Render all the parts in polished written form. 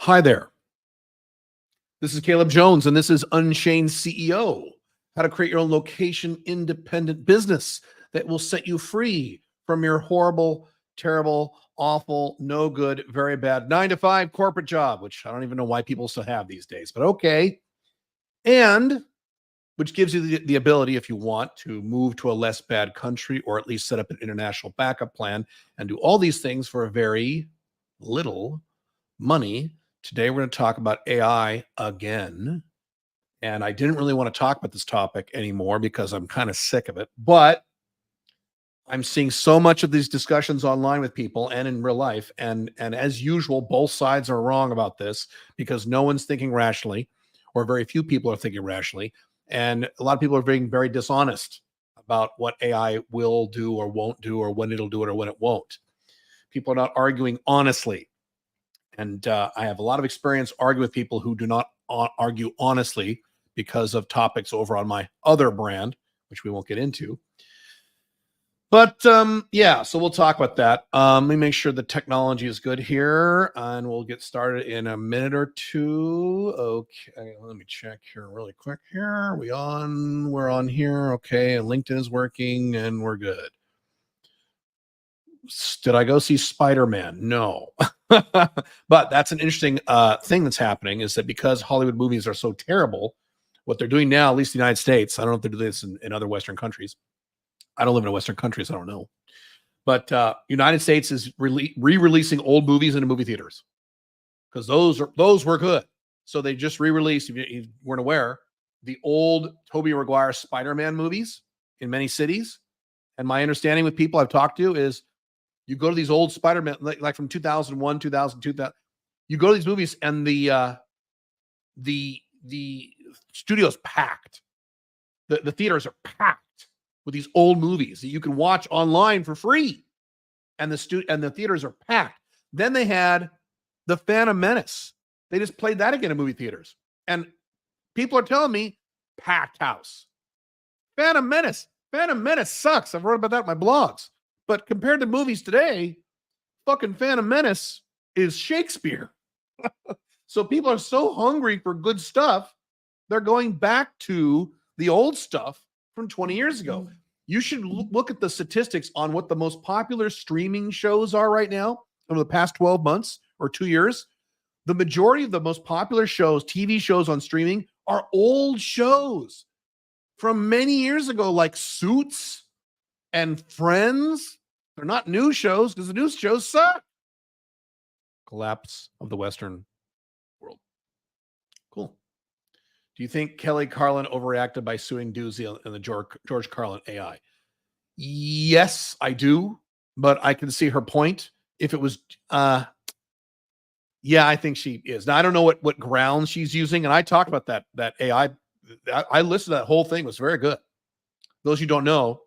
Hi there. This is Caleb Jones, and this is Unchained CEO, how to create your own location-independent business that will set you free from your horrible, terrible, awful, no good, very bad 9-to-5 corporate job, which I don't even know why people still have these days, but okay. And which gives you the ability, if you want, to move to a less bad country or at least set up an international backup plan and do all these things for a very little money. Today, we're going to talk about AI again. And I didn't really want to talk about this topic anymore because I'm kind of sick of it. But I'm seeing so much of these discussions online with people and in real life. And as usual, both sides are wrong about this because no one's thinking rationally, or very few people are thinking rationally. And a lot of people are being very dishonest about what AI will do or won't do, or when it'll do it or when it won't. People are not arguing honestly. And I have a lot of experience arguing with people who do not argue honestly because of topics over on my other brand, which we won't get into. But yeah, so we'll talk about that. Let me make sure the technology is good here, and we'll get started in a minute or two. Okay, let me check here really quick here. Are we on? We're on here. Okay, and LinkedIn is working, and we're good. Did I go see Spider-Man? No. But that's an interesting thing that's happening, is that because Hollywood movies are so terrible, what they're doing now, at least the United States, I don't know if they're doing this in other Western countries. I don't live in a Western country, so I don't know. But United States is re-releasing old movies into movie theaters because those were good. So they just re-released, if you weren't aware, the old Tobey Maguire Spider-Man movies in many cities. And my understanding with people I've talked to is you go to these old Spider-Man, like from 2001, 2002, you go to these movies and the studio's packed. The theaters are packed with these old movies that you can watch online for free. And the theaters are packed. Then they had The Phantom Menace. They just played that again in movie theaters. And people are telling me packed house. Phantom Menace sucks. I've wrote about that in my blogs. But compared to movies today, fucking Phantom Menace is Shakespeare. So people are so hungry for good stuff, they're going back to the old stuff from 20 years ago. You should look at the statistics on what the most popular streaming shows are right now over the past 12 months or 2 years. The majority of the most popular shows, TV shows on streaming, are old shows from many years ago, like Suits and Friends. They're not new shows because the new shows suck. Collapse of the Western world. Cool. Do you think Kelly Carlin overreacted by suing Doozy and the George Carlin AI? Yes, I do, but I can see her point. If it was, yeah, I think she is. Now, I don't know what grounds she's using, and I talked about that AI. I listened to that whole thing. It was very good. Those you don't know,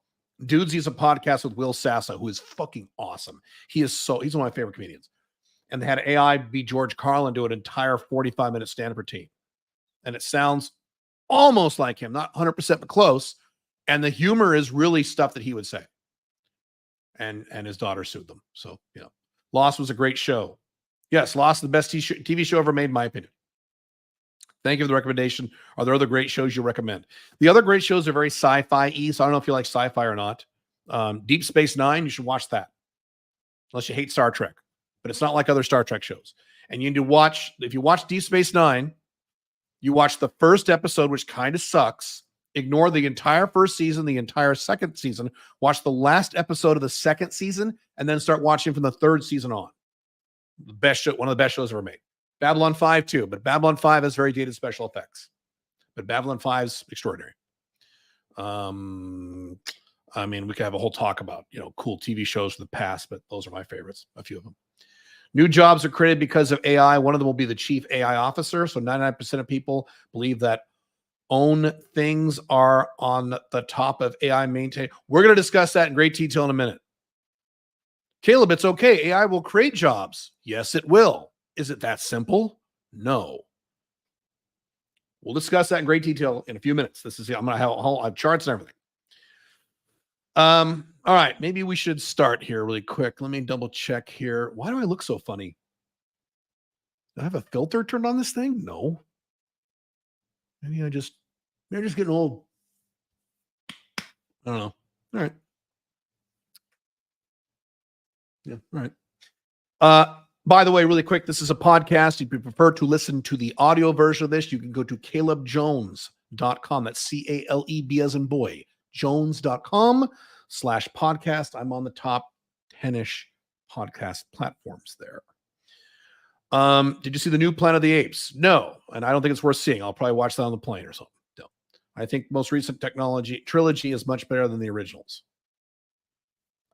Doozy's a podcast with Will Sassa, who is fucking awesome. He's one of my favorite comedians. And they had AI be George Carlin do an entire 45-minute stand-up routine. And it sounds almost like him, not 100%, but close. And the humor is really stuff that he would say. And his daughter sued them. So, Lost was a great show. Yes, Lost is the best TV show ever made, in my opinion. Thank you for the recommendation. Are there other great shows you recommend? The other great shows are very sci-fi-y, so I don't know if you like sci-fi or not. Deep Space Nine, you should watch that. Unless you hate Star Trek. But it's not like other Star Trek shows. And you need to watch, if you watch Deep Space Nine, you watch the first episode, which kind of sucks. Ignore the entire first season, the entire second season. Watch the last episode of the second season, and then start watching from the third season on. The best show, one of the best shows ever made. Babylon 5 too, but Babylon 5 has very dated special effects. But Babylon 5 is extraordinary. I mean, we could have a whole talk about, cool TV shows from the past, but those are my favorites, a few of them. New jobs are created because of AI. One of them will be the chief AI officer. So 99% of people believe that own things are on the top of AI maintain. We're going to discuss that in great detail in a minute. Caleb, it's okay. AI will create jobs. Yes, it will. Is it that simple? No. We'll discuss that in great detail in a few minutes. I'm going to have charts and everything. All right, maybe we should start here really quick. Let me double check here. Why do I look so funny? Do I have a filter turned on this thing? No. Maybe I'm just getting old. I don't know. All right. Yeah. All right. By the way, really quick, this is a podcast. If you prefer to listen to the audio version of this, you can go to calebjones.com. That's CALEB as in boy, jones.com/podcast. I'm on the top 10-ish podcast platforms there. Did you see the new Planet of the Apes? No, and I don't think it's worth seeing. I'll probably watch that on the plane or something. No. I think most recent trilogy is much better than the originals.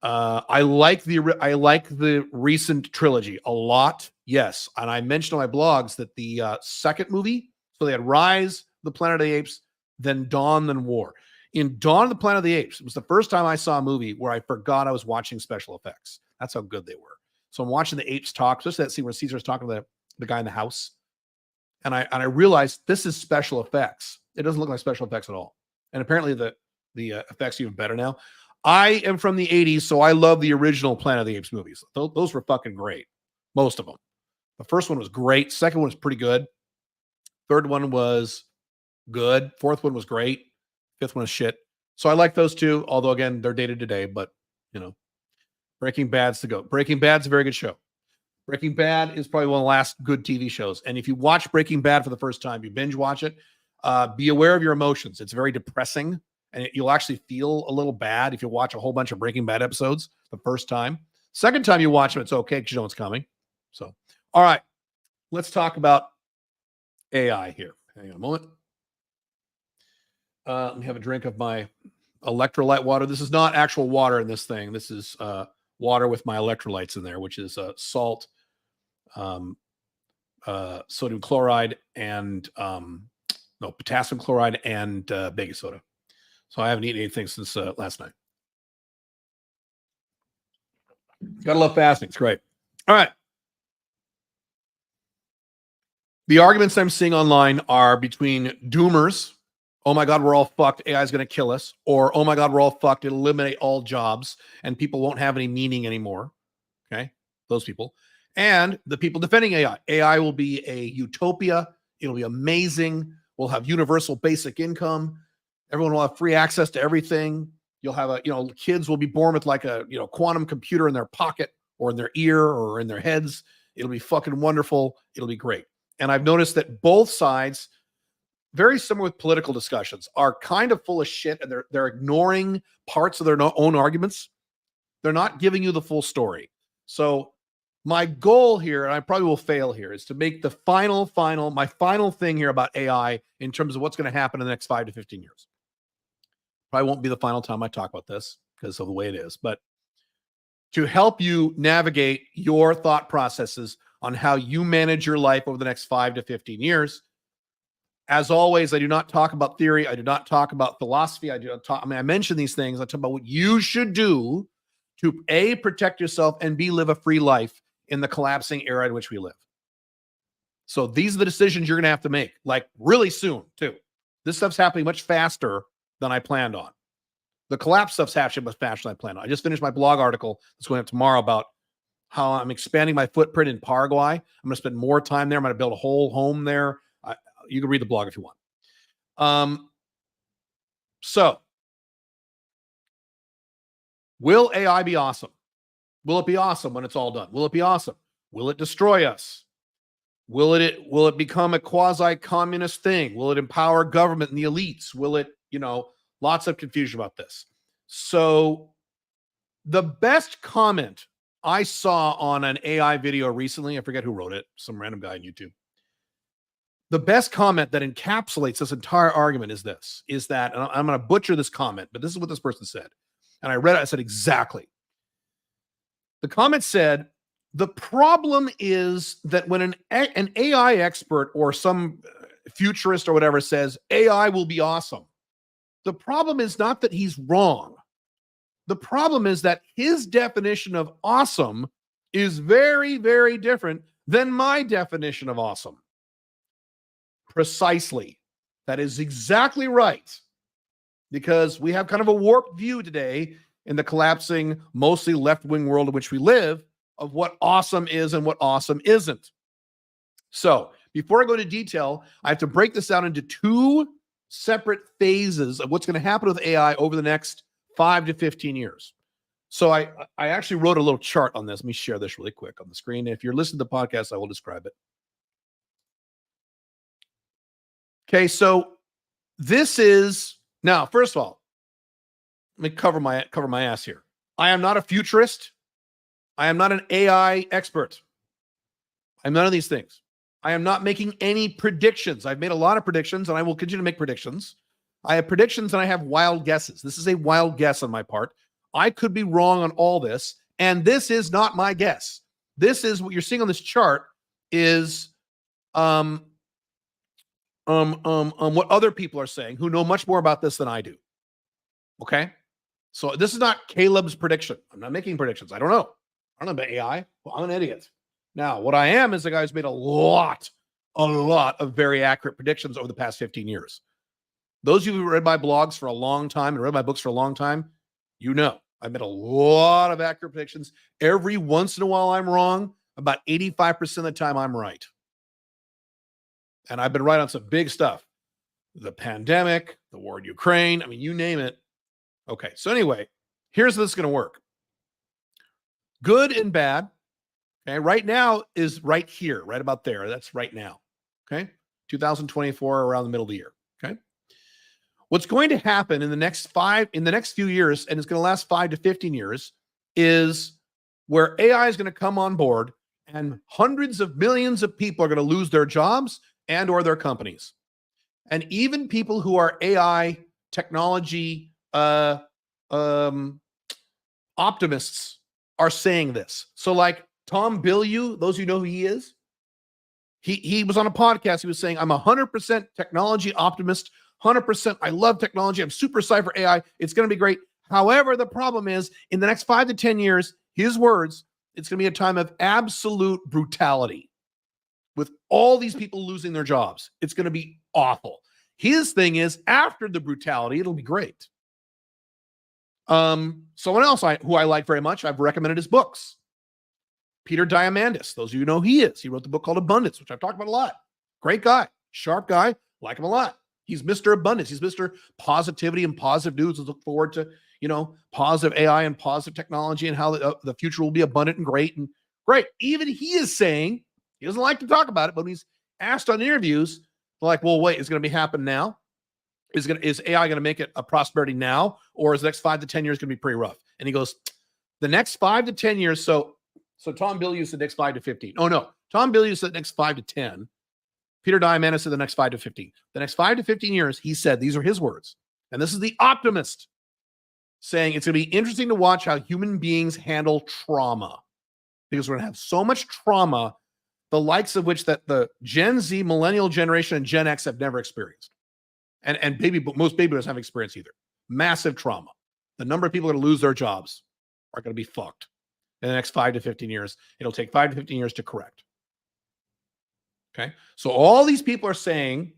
I like the recent trilogy a lot. Yes, and I mentioned on my blogs that the second movie, so they had Rise, the Planet of the Apes, then Dawn, then War. In Dawn of the Planet of the Apes, it was the first time I saw a movie where I forgot I was watching special effects. That's how good they were. So I'm watching the apes talk, especially that scene where Caesar's talking to the guy in the house, and I realized this is special effects. It doesn't look like special effects at all, and apparently the effects are even better now. I am from the 80s, so I love the original Planet of the Apes movies. Those were fucking great. Most of them. The first one was great. Second one was pretty good. Third one was good. Fourth one was great. Fifth one was shit. So I like those two, although, again, they're dated today. But, Breaking Bad's to go. Breaking Bad's a very good show. Breaking Bad is probably one of the last good TV shows. And if you watch Breaking Bad for the first time, you binge watch it, be aware of your emotions. It's very depressing. And you'll actually feel a little bad if you watch a whole bunch of Breaking Bad episodes the first time. Second time you watch them, it's okay because you know what's coming. So, all right, let's talk about AI here. Hang on a moment. Let me have a drink of my electrolyte water. This is not actual water in this thing. This is water with my electrolytes in there, which is salt, sodium chloride, and potassium chloride and baking soda. So I haven't eaten anything since last night. Gotta love fasting. It's great. All right. The arguments I'm seeing online are between doomers. Oh my God, we're all fucked. AI is going to kill us. Or, oh my God, we're all fucked. It'll eliminate all jobs and people won't have any meaning anymore. Okay. Those people. And the people defending AI. AI will be a utopia. It'll be amazing. We'll have universal basic income. Everyone will have free access to everything. You'll have kids will be born with like a, quantum computer in their pocket or in their ear or in their heads. It'll be fucking wonderful. It'll be great. And I've noticed that both sides, very similar with political discussions, are kind of full of shit, and they're ignoring parts of their own arguments. They're not giving you the full story. So my goal here, and I probably will fail here, is to make the my final thing here about AI in terms of what's going to happen in the next 5 to 15 years. Probably won't be the final time I talk about this because of the way it is, but to help you navigate your thought processes on how you manage your life over the next 5 to 15 years. As always, I do not talk about theory. I do not talk about philosophy. I mention these things. I talk about what you should do to A, protect yourself, and B, live a free life in the collapsing era in which we live. So these are the decisions you're going to have to make, like really soon, too. This stuff's happening much faster than I planned on. The collapse stuff's happening much faster than I planned on. I just finished my blog article that's going up tomorrow about how I'm expanding my footprint in Paraguay. I'm going to spend more time there. I'm going to build a whole home there. You can read the blog if you want. So, will AI be awesome? Will it be awesome when it's all done? Will it be awesome? Will it destroy us? Will it become a quasi-communist thing? Will it empower government and the elites? Will it, lots of confusion about this. So the best comment I saw on an AI video recently, I forget who wrote it, some random guy on YouTube. The best comment that encapsulates this entire argument is that, and I'm going to butcher this comment, but this is what this person said. And I read it, I said, exactly. The comment said, the problem is that when an AI expert or some futurist or whatever says AI will be awesome, the problem is not that he's wrong. The problem is that his definition of awesome is very, very different than my definition of awesome. Precisely. That is exactly right. Because we have kind of a warped view today in the collapsing, mostly left-wing world in which we live of what awesome is and what awesome isn't. So before I go into detail, I have to break this down into two separate phases of what's going to happen with AI over the next 5 to 15 years. So I actually wrote a little chart on this. Let me share this really quick on the screen. If you're listening to the podcast, I will describe it. Okay, so this is now, first of all, let me cover my ass here. I am not a futurist. I am not an AI expert. I'm none of these things. I am not making any predictions. I've made a lot of predictions and I will continue to make predictions. I have predictions and I have wild guesses. This is a wild guess on my part. I could be wrong on all this, and this is not my guess. This is what you're seeing on this chart is what other people are saying who know much more about this than I do. Okay? So this is not Caleb's prediction. I'm not making predictions. I don't know. I don't know about AI. Well, I'm an idiot. Now, what I am is the guy who's made a lot of very accurate predictions over the past 15 years. Those of you who read my blogs for a long time and read my books for a long time, you know, I've made a lot of accurate predictions. Every once in a while, I'm wrong. About 85% of the time, I'm right. And I've been right on some big stuff. The pandemic, the war in Ukraine, I mean, you name it. Okay, so anyway, here's how this is going to work. Good and bad. Okay, right now is right here, right about there. That's right now. Okay, 2024, around the middle of the year. Okay. What's going to happen in the next few years, and it's going to last 5 to 15 years, is where AI is going to come on board and hundreds of millions of people are going to lose their jobs and or their companies. And even people who are AI technology optimists are saying this. So like Tom Bilyeu, those of you know who he is, he was on a podcast. He was saying, I'm 100% technology optimist. 100%. I love technology. I'm super excited for AI. It's going to be great. However, the problem is in the next 5 to 10 years, his words, it's going to be a time of absolute brutality with all these people losing their jobs. It's going to be awful. His thing is after the brutality, it'll be great. Someone else who I like very much, I've recommended his books. Peter Diamandis. Those of you know who he is. He wrote the book called Abundance, which I've talked about a lot. Great guy, sharp guy, like him a lot. He's Mr. Abundance. He's Mr. Positivity and positive news. Let's look forward to, positive AI and positive technology and how the future will be abundant and great. And great. Even he is saying, he doesn't like to talk about it, but when he's asked on interviews, like, well, wait, is it going to be happen now? Is AI going to make it a prosperity now? Or is the next 5 to 10 years going to be pretty rough? And he goes, the next 5 to 10 years. So Tom Bilyeu said the next 5 to 15. Oh, no. Tom Bilyeu said the next 5 to 10. Peter Diamandis said the next 5 to 15. The next 5 to 15 years, he said, these are his words. And this is the optimist saying it's going to be interesting to watch how human beings handle trauma. Because we're going to have so much trauma, the likes of which that the Gen Z, millennial generation, and Gen X have never experienced. And most baby boomers haven't experienced either. Massive trauma. The number of people that are going to lose their jobs are going to be fucked in the next 5 to 15 years. It'll take 5 to 15 years to correct. Okay. So all these people are saying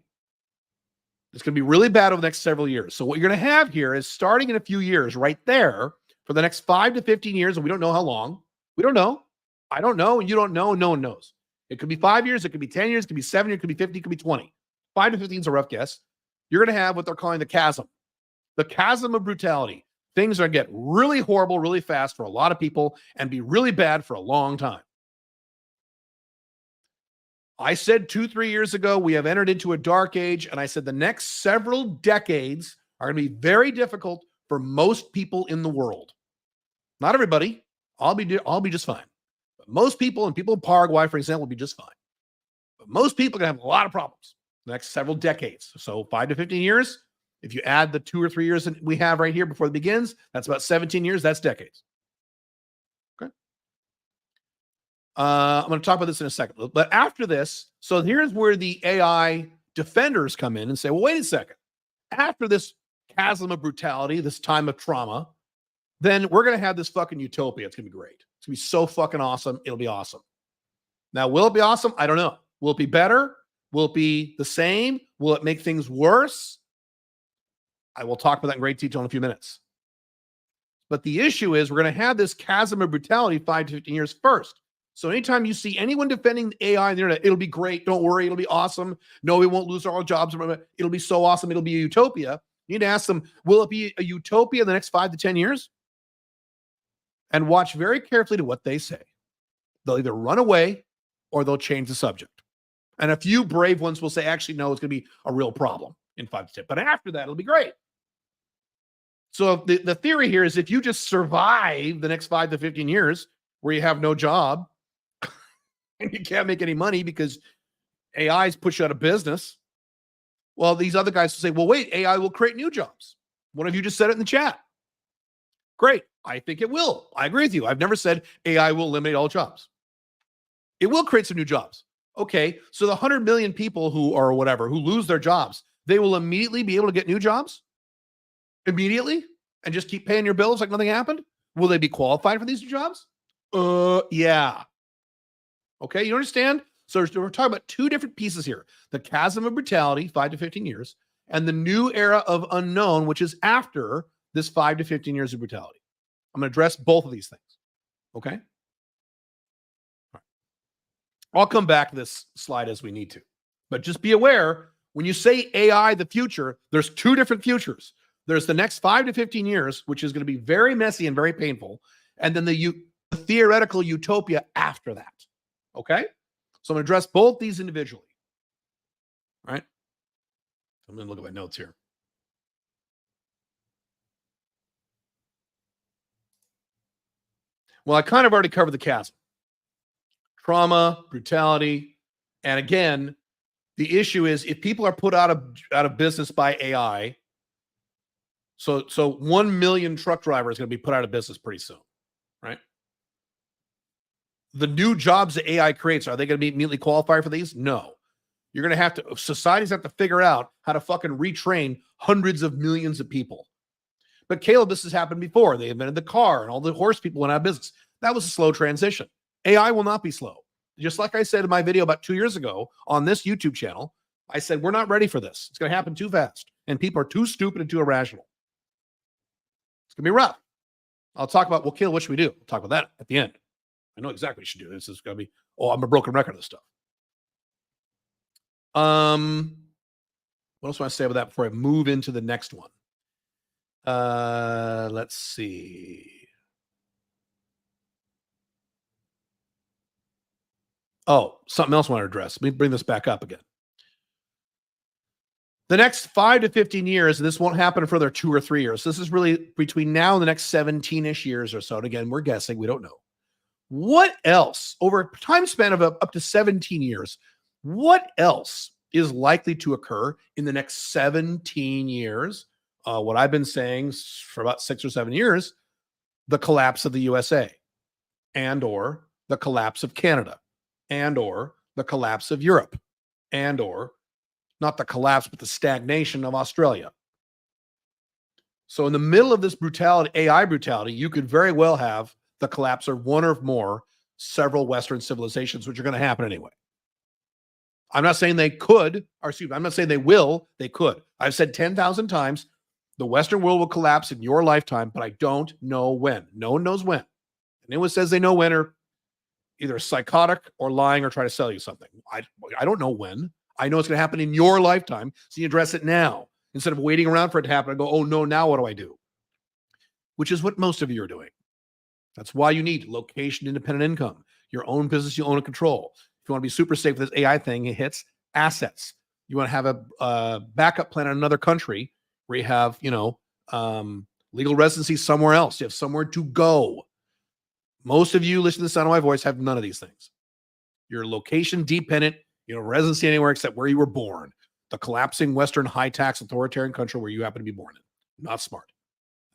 it's going to be really bad over the next several years. So what you're going to have here is starting in a few years right there for the next 5 to 15 years. And we don't know how long. We don't know. I don't know. And you don't know. No one knows. It could be 5 years. It could be 10 years. It could be 7 years. It could be 50. It could be 20. 5 to 15 is a rough guess. You're going to have what they're calling the chasm of brutality. Things are going to get really horrible, really fast for a lot of people and be really bad for a long time. I said 2-3 years ago, we have entered into a dark age. And I said the next several decades are going to be very difficult for most people in the world. Not everybody. I'll be just fine. But most people, and people in Paraguay, for example, will be just fine. But most people are going to have a lot of problems the next several decades. So 5 to 15 years, if you add the 2 or 3 years that we have right here before it begins, that's about 17 years. That's decades. Okay. I'm going to talk about this in a second. But after this, so here's where the AI defenders come in and say, well, wait a second. After this chasm of brutality, this time of trauma, then we're going to have this fucking utopia. It's going to be great. It's going to be so fucking awesome. It'll be awesome. Now, will it be awesome? I don't know. Will it be better? Will it be the same? Will it make things worse? I will talk about that in great detail in a few minutes. But the issue is we're going to have this chasm of brutality 5 to 15 years first. So anytime you see anyone defending AI on the internet, it'll be great. Don't worry. It'll be awesome. No, we won't lose our jobs. It'll be so awesome. It'll be a utopia. You need to ask them, will it be a utopia in the next 5 to 10 years? And watch very carefully to what they say. They'll either run away or they'll change the subject. And a few brave ones will say, actually, no, it's going to be a real problem in 5 to 10. But after that, it'll be great. So the theory here is if you just survive the next 5 to 15 years where you have no job and you can't make any money because AI's push you out of business, well, these other guys will say, well, wait, AI will create new jobs. One of you just said it in the chat. Great. I think it will. I agree with you. I've never said AI will eliminate all jobs. It will create some new jobs. Okay, so the 100 million people who lose their jobs, they will immediately be able to get new jobs? Immediately? And just keep paying your bills like nothing happened? Will they be qualified for these jobs? Yeah. Okay, you understand? So we're talking about two different pieces here. The chasm of brutality, 5 to 15 years, and the new era of unknown, which is after this 5 to 15 years of brutality. I'm going to address both of these things. Okay? All right. I'll come back to this slide as we need to. But just be aware, when you say AI, the future, there's two different futures. There's the next 5 to 15 years, which is going to be very messy and very painful. And then the theoretical utopia after that. Okay? So I'm going to address both these individually. All right? I'm going to look at my notes here. Well, I kind of already covered the chasm. Trauma, brutality, and again, the issue is if people are put out of business by AI, so 1 million truck drivers are going to be put out of business pretty soon, right? The new jobs that AI creates, are they going to be immediately qualified for these? No. You're going to have to, societies have to figure out how to fucking retrain hundreds of millions of people. But Caleb, this has happened before. They invented the car and all the horse people went out of business. That was a slow transition. AI will not be slow. Just like I said in my video about 2 years ago on this YouTube channel, I said, we're not ready for this. It's going to happen too fast. And people are too stupid and too irrational. It's going to be rough. I'll talk about, well, Caleb, what should we do? We'll talk about that at the end. I know exactly what you should do. This is going to be, I'm a broken record of this stuff. What else do I say about that before I move into the next one? Let's see. Oh, something else I want to address. Let me bring this back up again. The next 5 to 15 years, and this won't happen for another 2 or 3 years. This is really between now and the next 17-ish years or so. And again, we're guessing. We don't know. What else, over a time span of up to 17 years, what else is likely to occur in the next 17 years? What I've been saying for about 6 or 7 years, the collapse of the USA and or the collapse of Canada and or the collapse of Europe and or not the collapse, but the stagnation of Australia. So in the middle of this brutality, AI brutality, you could very well have the collapse of one or more several Western civilizations, which are going to happen anyway. I'm not saying they could, or excuse me, I'm not saying they will, they could. I've said 10,000 times, the Western world will collapse in your lifetime, but I don't know when. No one knows when. And anyone says they know when are either psychotic or lying or try to sell you something. I don't know when. I know it's going to happen in your lifetime, so you address it now instead of waiting around for it to happen and go, oh no, now what do I do? Which is what most of you are doing. That's why you need location independent income, your own business you own and control. If you want to be super safe with this AI thing, it hits assets. You want to have a backup plan in another country where you have, legal residency somewhere else. You have somewhere to go. Most of you listening to the sound of my voice have none of these things. You're location dependent. You know, residency anywhere except where you were born. The collapsing Western high-tax authoritarian country where you happen to be born in. Not smart.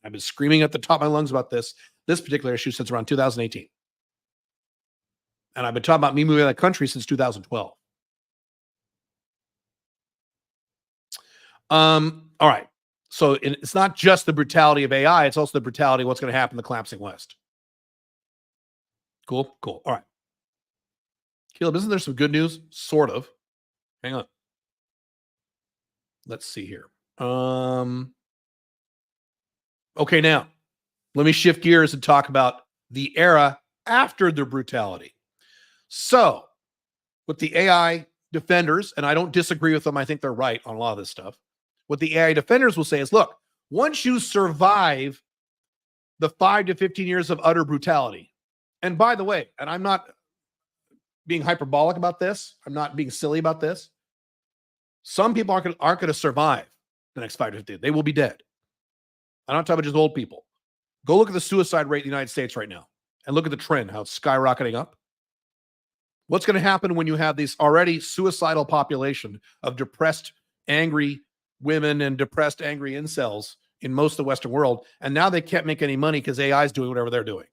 I've been screaming at the top of my lungs about this particular issue since around 2018. And I've been talking about me moving out of the country since 2012. All right. So it's not just the brutality of AI. It's also the brutality of what's going to happen in the collapsing West. Cool. All right. Caleb, isn't there some good news? Sort of. Hang on. Let's see here. Okay, now let me shift gears and talk about the era after the brutality. So, with the AI defenders, and I don't disagree with them, I think they're right on a lot of this stuff. What the AI defenders will say is, look, once you survive the 5 to 15 years of utter brutality, and by the way, and I'm not being hyperbolic about this, I'm not being silly about this. Some people aren't going to survive the next 5 to 15. They will be dead. I'm not talking about just old people. Go look at the suicide rate in the United States right now and look at the trend, how it's skyrocketing up. What's going to happen when you have this already suicidal population of depressed, angry women and depressed, angry incels in most of the Western world, and now they can't make any money because AI is doing whatever they're doing.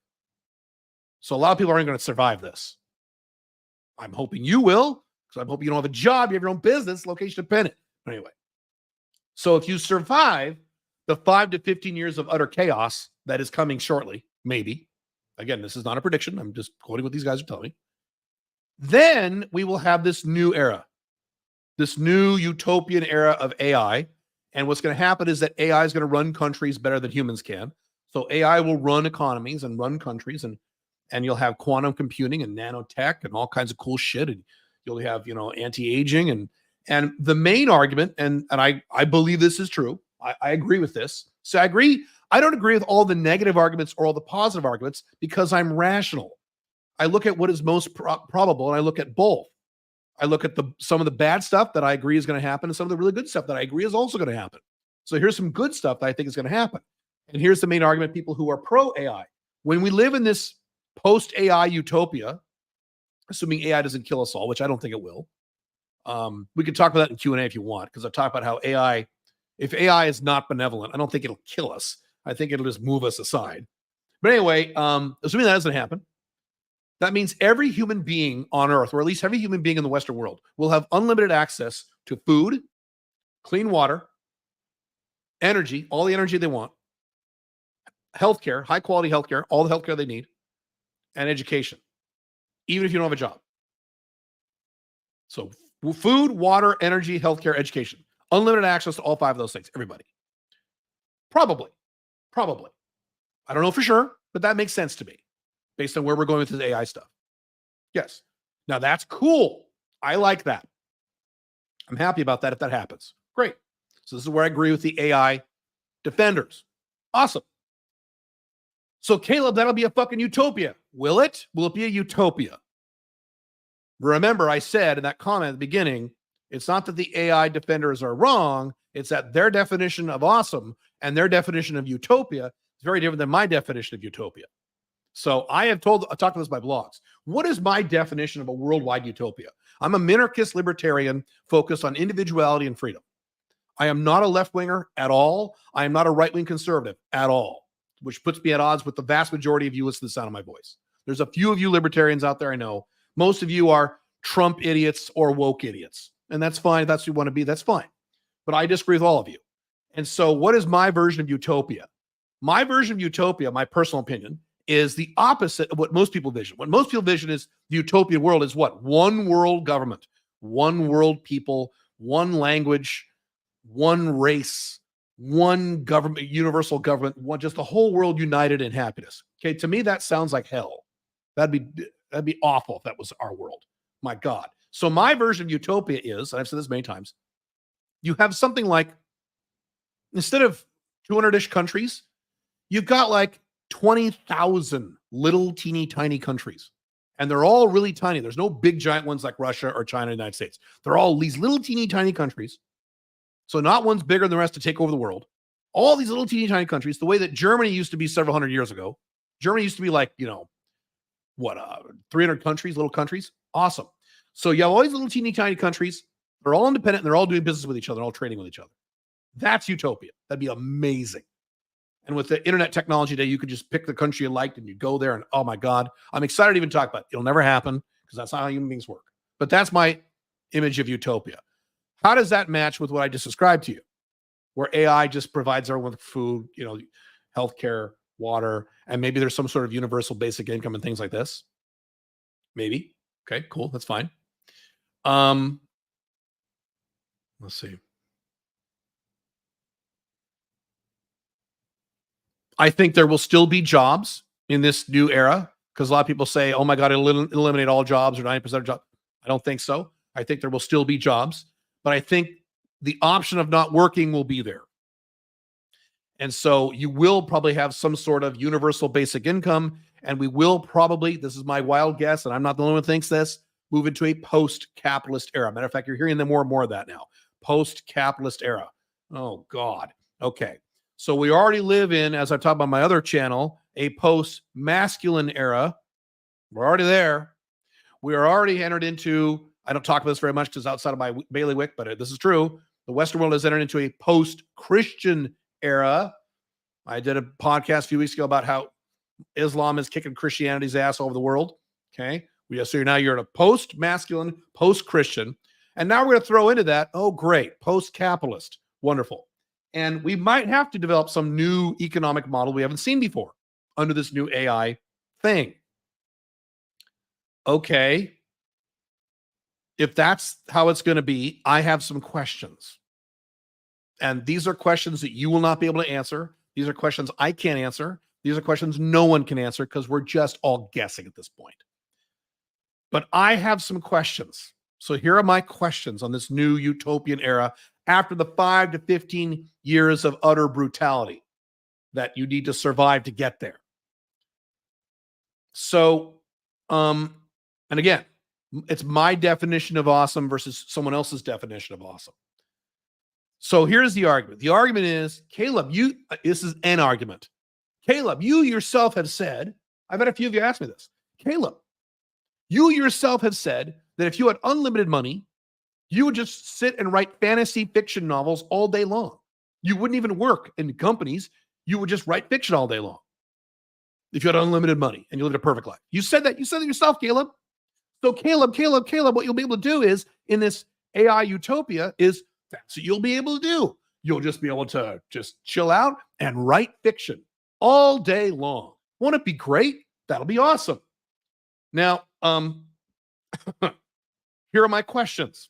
So a lot of people aren't going to survive this. I'm hoping you will, because I'm hoping you don't have a job, you have your own business, location dependent. Anyway, so if you survive the 5 to 15 years of utter chaos that is coming shortly, maybe, again, this is not a prediction, I'm just quoting what these guys are telling me, then we will have this new era, this new utopian era of AI. And what's going to happen is that AI is going to run countries better than humans can. So AI will run economies and run countries, and you'll have quantum computing and nanotech and all kinds of cool shit. And you'll have, anti-aging and the main argument, and I believe this is true. I agree with this. So I don't agree with all the negative arguments or all the positive arguments because I'm rational. I look at what is most probable, and I look at both. I look at some of the bad stuff that I agree is going to happen and some of the really good stuff that I agree is also going to happen. So here's some good stuff that I think is going to happen. And here's the main argument, people who are pro-AI. When we live in this post-AI utopia, assuming AI doesn't kill us all, which I don't think it will, we can talk about that in Q&A if you want, because I've talked about how AI, if AI is not benevolent, I don't think it'll kill us. I think it'll just move us aside. But anyway, assuming that doesn't happen, that means every human being on Earth, or at least every human being in the Western world, will have unlimited access to food, clean water, energy, all the energy they want, healthcare, high quality healthcare, all the healthcare they need, and education, even if you don't have a job. So food, water, energy, healthcare, education, unlimited access to all 5 of those things, everybody. Probably. I don't know for sure, but that makes sense to me based on where we're going with this AI stuff. Yes. Now that's cool. I like that. I'm happy about that if that happens. Great. So this is where I agree with the AI defenders. Awesome. So Caleb, that'll be a fucking utopia. Will it? Will it be a utopia? Remember, I said in that comment at the beginning, it's not that the AI defenders are wrong. It's that their definition of awesome and their definition of utopia is very different than my definition of utopia. So I talked about this in my blogs. What is my definition of a worldwide utopia? I'm a minarchist libertarian focused on individuality and freedom. I am not a left-winger at all. I am not a right-wing conservative at all, which puts me at odds with the vast majority of you listening to the sound of my voice. There's a few of you libertarians out there I know. Most of you are Trump idiots or woke idiots. And that's fine. If that's what you want to be, that's fine. But I disagree with all of you. And so what is my version of utopia? My version of utopia, my personal opinion, is the opposite of what most people vision. What most people vision is the utopian world is what? One world government, one world people, one language, one race, one government, universal government, just the whole world united in happiness. Okay, to me, that sounds like hell. That'd be awful if that was our world. My God. So my version of utopia is, and I've said this many times, you have something like, instead of 200-ish countries, you've got like 20,000 little teeny tiny countries. And they're all really tiny. There's no big giant ones like Russia or China or the United States. They're all these little teeny tiny countries. So not one's bigger than the rest to take over the world. All these little teeny tiny countries, the way that Germany used to be several hundred years ago. Germany used to be like, 300 countries, little countries. Awesome. So you have all these little teeny tiny countries. They're all independent. And they're all doing business with each other, all trading with each other. That's utopia. That'd be amazing. And with the internet technology today, you could just pick the country you liked and you go there and, oh my God, I'm excited to even talk about it. It'll never happen because that's not how human beings work. But that's my image of utopia. How does that match with what I just described to you? Where AI just provides everyone with food, healthcare, water, and maybe there's some sort of universal basic income and things like this. Maybe. Okay, cool. That's fine. Let's see. I think there will still be jobs in this new era. Because a lot of people say, oh my God, it'll eliminate all jobs or 90% of jobs. I don't think so. I think there will still be jobs, but I think the option of not working will be there. And so you will probably have some sort of universal basic income. And we will probably, this is my wild guess, and I'm not the only one who thinks this, move into a post-capitalist era. Matter of fact, you're hearing more and more of that now. Post-capitalist era. Oh, God. Okay. So we already live in, as I talked about my other channel, a post-masculine era. We're already there. We are already entered into, I don't talk about this very much because outside of my bailiwick, but this is true. The Western world has entered into a post-Christian era. I did a podcast a few weeks ago about how Islam is kicking Christianity's ass all over the world. Okay. So now you're in a post-masculine, post-Christian. And now we're going to throw into that, oh, great, post-capitalist. Wonderful. And we might have to develop some new economic model we haven't seen before under this new AI thing. Okay. If that's how it's going to be, I have some questions. And these are questions that you will not be able to answer. These are questions I can't answer. These are questions no one can answer because we're just all guessing at this point. But I have some questions. So here are my questions on this new utopian era after the 5 to 15 years of utter brutality that you need to survive to get there. So, and again, it's my definition of awesome versus someone else's definition of awesome. So here's the argument. The argument is, Caleb, this is an argument. Caleb, you yourself have said, I've had a few of you ask me this. Caleb, you yourself have said that if you had unlimited money, you would just sit and write fantasy fiction novels all day long. You wouldn't even work in companies. You would just write fiction all day long. If you had unlimited money and you lived a perfect life. You said that yourself, Caleb. So Caleb, what you'll be able to do is in this AI utopia is that's what you'll be able to do. You'll just be able to just chill out and write fiction all day long. Won't it be great? That'll be awesome. Now, here are my questions.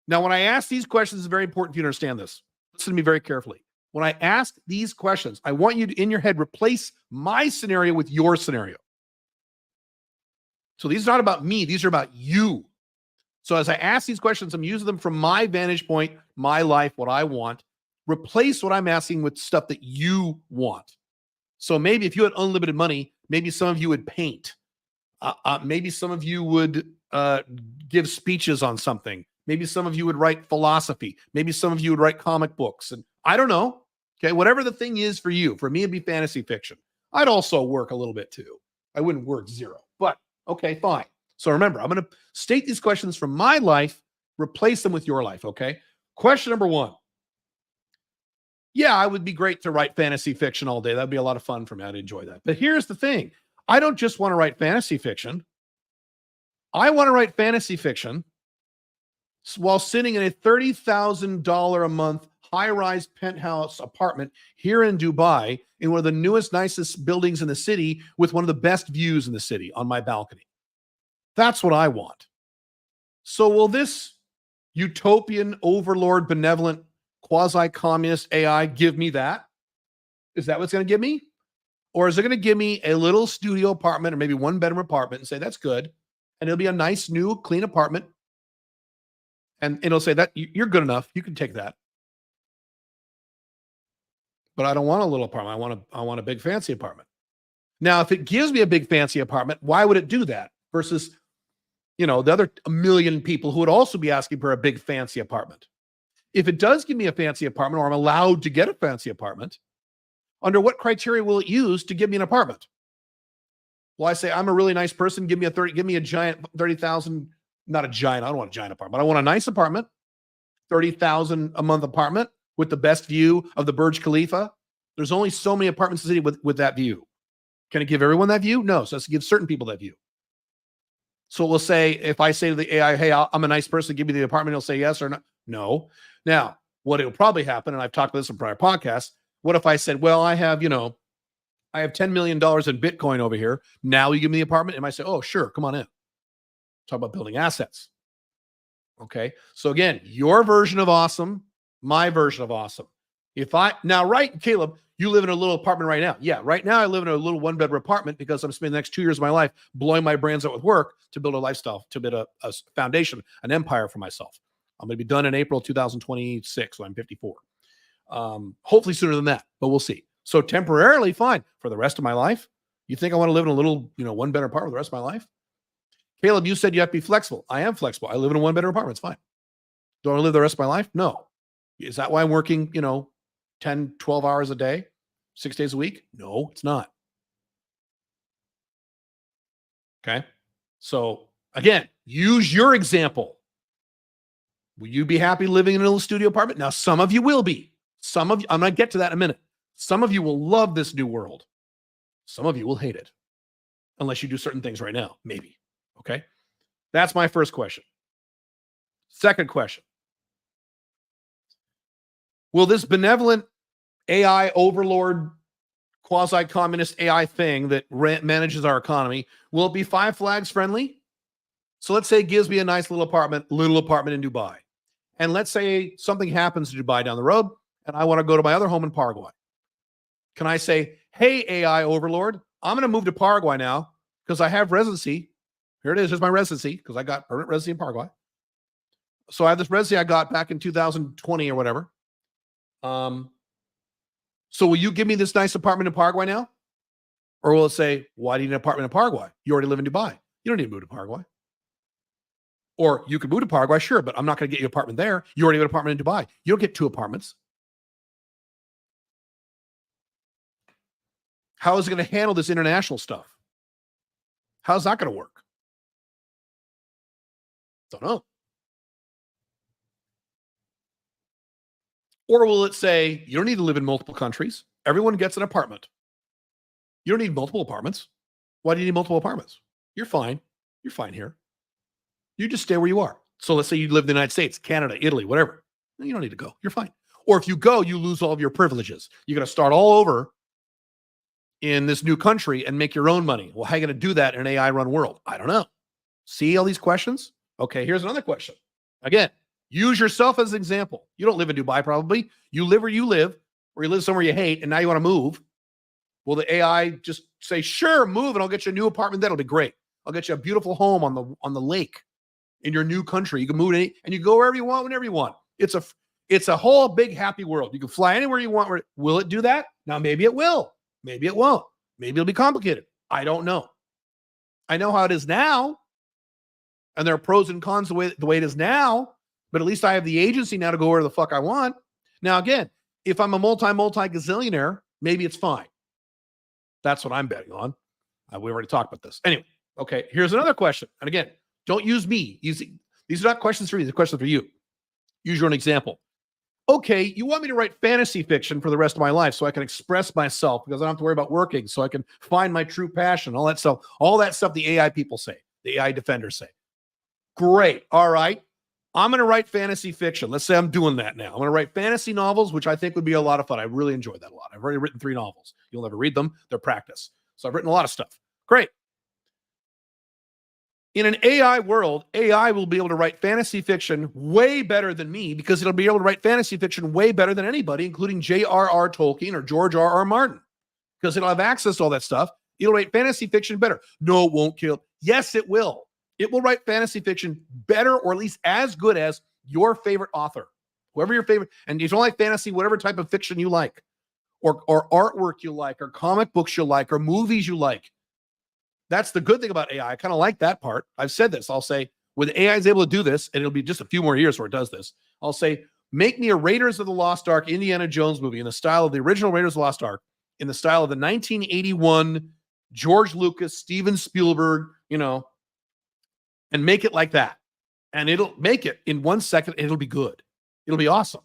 Now, when I ask these questions, it's very important for you to understand this. Listen to me very carefully. When I ask these questions, I want you to, in your head, replace my scenario with your scenario. So these are not about me. These are about you. So as I ask these questions, I'm using them from my vantage point, my life, what I want. Replace what I'm asking with stuff that you want. So maybe if you had unlimited money, maybe some of you would paint. Maybe some of you would give speeches on something. Maybe some of you would write philosophy. Maybe some of you would write comic books. And I don't know. Okay, whatever the thing is for you. For me, it'd be fantasy fiction. I'd also work a little bit too. I wouldn't work zero. But okay, fine. So remember, I'm going to state these questions from my life, replace them with your life, okay? Question number one. Yeah, I would be great to write fantasy fiction all day. That'd be a lot of fun for me. I'd enjoy that. But here's the thing. I don't just want to write fantasy fiction. I want to write fantasy fiction while sitting in a $30,000 a month high-rise penthouse apartment here in Dubai in one of the newest, nicest buildings in the city with one of the best views in the city on my balcony. That's what I want. So will this utopian, overlord, benevolent, quasi-communist AI give me that? Is that what's going to give me? Or is it going to give me a little studio apartment or maybe one-bedroom apartment and say, that's good. And it'll be a nice, new, clean apartment. And it'll say that you're good enough. You can take that. But I don't want a little apartment. I want a big fancy apartment. Now, if it gives me a big fancy apartment, why would it do that? Versus, the other 1 million people who would also be asking for a big fancy apartment. If it does give me a fancy apartment, or I'm allowed to get a fancy apartment, under what criteria will it use to give me an apartment? Well, I say I'm a really nice person. Give me a giant 30,000. Not a giant. I don't want a giant apartment. I want a nice apartment, 30,000 a month apartment with the best view of the Burj Khalifa. There's only so many apartments in the city with that view. Can it give everyone that view? No. So it's to give certain people that view. So we'll say, if I say to the AI, hey, I'm a nice person, give me the apartment, it'll say yes or no. No. Now, what will probably happen, and I've talked about this in prior podcasts, what if I said, well, I have $10 million in Bitcoin over here. Now you give me the apartment. And I say, oh, sure. Come on in. Talk about building assets. Okay. So again, your version of awesome, my version of awesome. Caleb, You live in a little apartment right now. Yeah, right now I live in a little one-bedroom apartment because I'm spending the next 2 years of my life blowing my brains out with work to build a lifestyle, to build a foundation, an empire for myself. I'm going to be done in April 2026 when I'm 54. Hopefully sooner than that, but we'll see. So temporarily, fine. For the rest of my life, you think I want to live in a little, one-bedroom apartment for the rest of my life? Caleb, you said you have to be flexible. I am flexible. I live in a one-bedroom apartment. It's fine. Do I want to live the rest of my life? No. Is that why I'm working, 10, 12 hours a day, 6 days a week? No, it's not. Okay. So again, use your example. Will you be happy living in a little studio apartment? Now, some of you will be. Some of you, I'm going to get to that in a minute. Some of you will love this new world. Some of you will hate it. Unless you do certain things right now, maybe. Okay. That's my first question. Second question. Will this benevolent AI overlord, quasi-communist AI thing that manages our economy, will it be Five Flags friendly? So let's say it gives me a nice little apartment in Dubai. And let's say something happens to Dubai down the road, and I want to go to my other home in Paraguay. Can I say, hey, AI overlord, I'm going to move to Paraguay now because I have residency. Here it is. Here's my residency because I got permanent residency in Paraguay. So I have this residency I got back in 2020 or whatever. So will you give me this nice apartment in Paraguay now? Or will it say, why do you need an apartment in Paraguay? You already live in Dubai. You don't need to move to Paraguay. Or you could move to Paraguay, sure, but I'm not going to get you an apartment there. You already have an apartment in Dubai. You don't get 2 apartments. How is it going to handle this international stuff? How's that going to work? Don't know. Or will it say, you don't need to live in multiple countries. Everyone gets an apartment. You don't need multiple apartments. Why do you need multiple apartments? You're fine. You're fine here. You just stay where you are. So let's say you live in the United States, Canada, Italy, whatever. You don't need to go. You're fine. Or if you go, you lose all of your privileges. You're going to start all over in this new country and make your own money. Well, how are you going to do that in an AI-run world? I don't know. See all these questions? Okay, here's another question. Again, use yourself as an example. You don't live in Dubai, probably. You live where you live somewhere you hate, and now you want to move. Will the AI just say, sure, move, and I'll get you a new apartment? That'll be great. I'll get you a beautiful home on the lake in your new country. You can move and you go wherever you want, whenever you want. It's a whole big happy world. You can fly anywhere you want. Will it do that? Now, maybe it will. Maybe it won't. Maybe it'll be complicated. I don't know. I know how it is now, and there are pros and cons the way it is now, but at least I have the agency now to go where the fuck I want. Now, again, if I'm a multi-gazillionaire, maybe it's fine. That's what I'm betting on. We already talked about this. Anyway, okay, here's another question. And again, don't use me. These are not questions for me. These are questions for you. Use your own example. Okay, you want me to write fantasy fiction for the rest of my life so I can express myself because I don't have to worry about working, so I can find my true passion, all that stuff the AI people say, the AI defenders say. Great. All right. I'm going to write fantasy fiction. Let's say I'm doing that now. I'm going to write fantasy novels, which I think would be a lot of fun. I really enjoyed that a lot. I've already written 3 novels. You'll never read them. They're practice. So I've written a lot of stuff. Great. In an AI world, AI will be able to write fantasy fiction way better than me because it'll be able to write fantasy fiction way better than anybody, including J.R.R. Tolkien or George R.R. Martin, because it'll have access to all that stuff. It'll write fantasy fiction better. No, it won't kill. Yes, it will. It will write fantasy fiction better or at least as good as your favorite author, whoever your favorite. And you don't like fantasy, whatever type of fiction you like, or artwork you like, or comic books you like, or movies you like. That's the good thing about AI. I kind of like that part. I've said this. I'll say, when AI is able to do this, and it'll be just a few more years where it does this, I'll say, make me a Raiders of the Lost Ark Indiana Jones movie in the style of the original Raiders of the Lost Ark, in the style of the 1981 George Lucas, Steven Spielberg, and make it like that. And it'll make it in 1 second. It'll be good. It'll be awesome.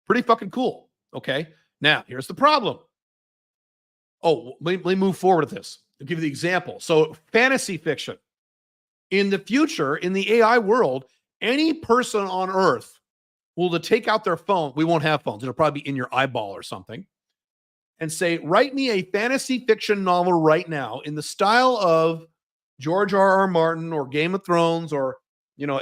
Pretty fucking cool. Okay. Now, here's the problem. Oh, let me move forward with this. I'll give you the example. So fantasy fiction. In the future, in the AI world, any person on Earth will take out their phone. We won't have phones. It'll probably be in your eyeball or something. And say, write me a fantasy fiction novel right now in the style of George R.R. Martin or Game of Thrones or,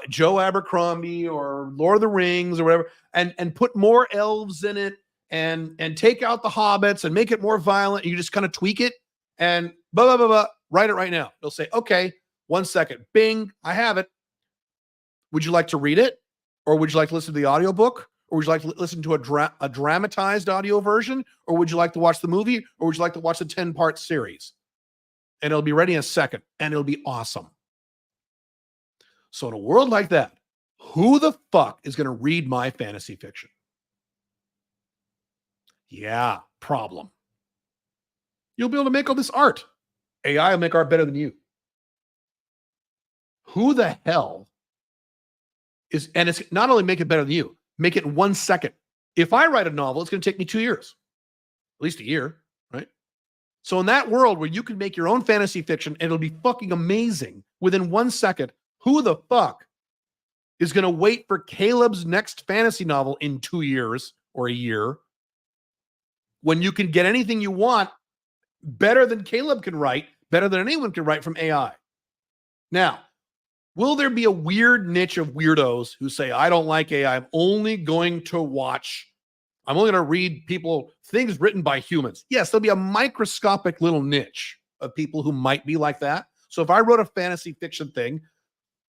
Joe Abercrombie or Lord of the Rings or whatever, and put more elves in it and take out the hobbits and make it more violent. You just kind of tweak it and blah, blah, blah, blah, write it right now. It'll say, okay, 1 second. Bing, I have it. Would you like to read it? Or would you like to listen to the audiobook? Or would you like to listen to a dramatized audio version? Or would you like to watch the movie? Or would you like to watch the 10-part series? And it'll be ready in a second. And it'll be awesome. So in a world like that, who the fuck is going to read my fantasy fiction? Yeah, problem. You'll be able to make all this art. AI will make art better than you. Who the hell is, and it's not only make it better than you, make it in 1 second. If I write a novel, it's going to take me 2 years, at least a year, right? So in that world where you can make your own fantasy fiction and it'll be fucking amazing within 1 second, who the fuck is going to wait for Caleb's next fantasy novel in 2 years or a year when you can get anything you want better than Caleb can write, better than anyone can write from AI? Now, will there be a weird niche of weirdos who say, I don't like AI. I'm only going to read things written by humans? Yes, there'll be a microscopic little niche of people who might be like that. So if I wrote a fantasy fiction thing,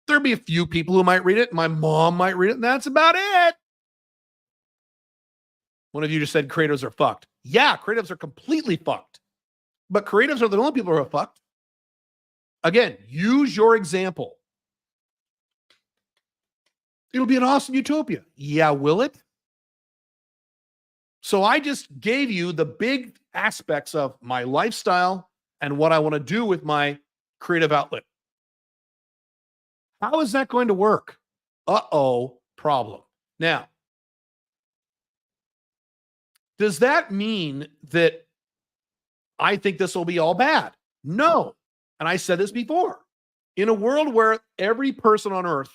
there'd be a few people who might read it. My mom might read it, and that's about it. One of you just said creatives are fucked. Yeah, creatives are completely fucked. But creatives are the only people who are fucked. Again, use your example. It'll be an awesome utopia. Yeah, will it? So I just gave you the big aspects of my lifestyle and what I want to do with my creative outlet. How is that going to work? Uh-oh, problem. Now, does that mean that I think this will be all bad? No. And I said this before. In a world where every person on earth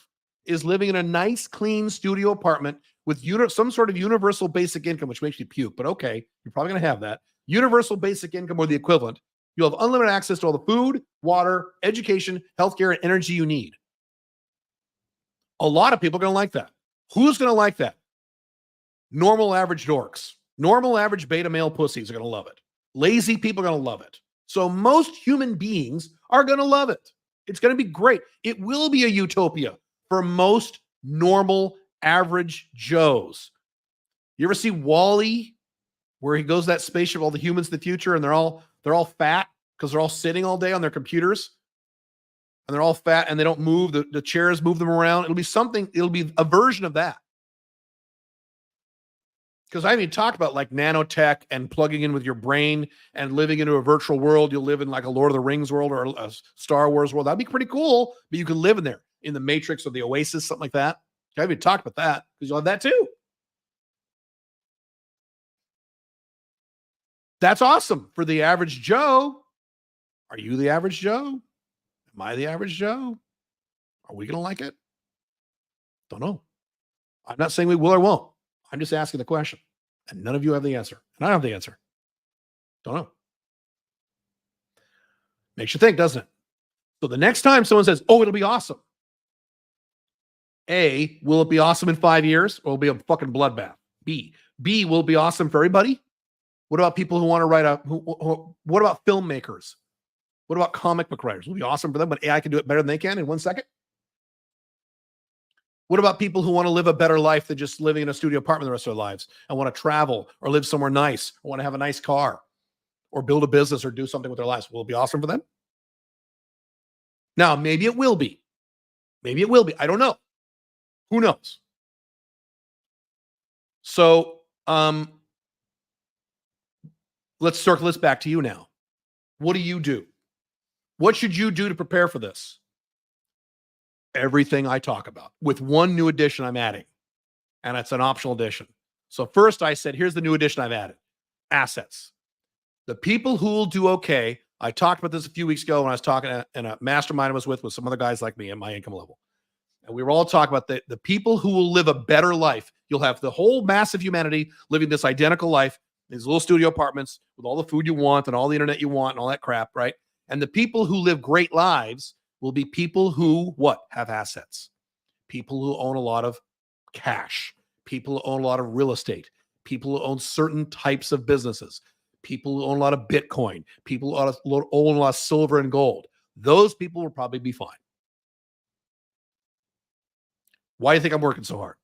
is living in a nice, clean studio apartment with some sort of universal basic income, which makes you puke, but okay, you're probably going to have that. Universal basic income or the equivalent. You'll have unlimited access to all the food, water, education, healthcare, and energy you need. A lot of people are going to like that. Who's going to like that? Normal average dorks. Normal average beta male pussies are going to love it. Lazy people are going to love it. So most human beings are going to love it. It's going to be great. It will be a utopia for most normal average Joes. You ever see Wall-E, where he goes to that spaceship, all the humans in the future, and they're all fat because they're all sitting all day on their computers, and they're all fat and they don't move. The chairs move them around. It'll be a version of that. Because I haven't even talked about like nanotech and plugging in with your brain and living into a virtual world. You'll live in like a Lord of the Rings world or a Star Wars world. That'd be pretty cool, but you can live in there, in the Matrix or the Oasis, something like that. I haven't even talked about that because you'll have that too. That's awesome for the average Joe. Are you the average Joe? Am I the average Joe? Are we going to like it? Don't know. I'm not saying we will or won't. I'm just asking the question. And none of you have the answer. And I don't have the answer. Don't know. Makes you think, doesn't it? So the next time someone says, oh, it'll be awesome. A, will it be awesome in 5 years? Or will it be a fucking bloodbath? B, will it be awesome for everybody? What about people who want to write what about filmmakers? What about comic book writers? Will it be awesome for them, but AI can do it better than they can in 1 second? What about people who want to live a better life than just living in a studio apartment the rest of their lives and want to travel or live somewhere nice or want to have a nice car or build a business or do something with their lives? Will it be awesome for them? Now, maybe it will be. Maybe it will be. I don't know. Who knows? So, let's circle this back to you now. What do you do? What should you do to prepare for this? Everything I talk about, with one new addition I'm adding, and it's an optional addition. So first I said, here's the new addition I've added: assets. The people who will do okay. I talked about this a few weeks ago when I was talking in a mastermind I was with some other guys like me at my income level. And we were all talking about the people who will live a better life. You'll have the whole mass of humanity living this identical life, these little studio apartments with all the food you want and all the internet you want and all that crap, right? And the people who live great lives will be people who, have assets. People who own a lot of cash. People who own a lot of real estate. people who own certain types of businesses, people who own a lot of Bitcoin, people who own a lot of silver and gold. Those people will probably be fine. Why do you think I'm working so hard?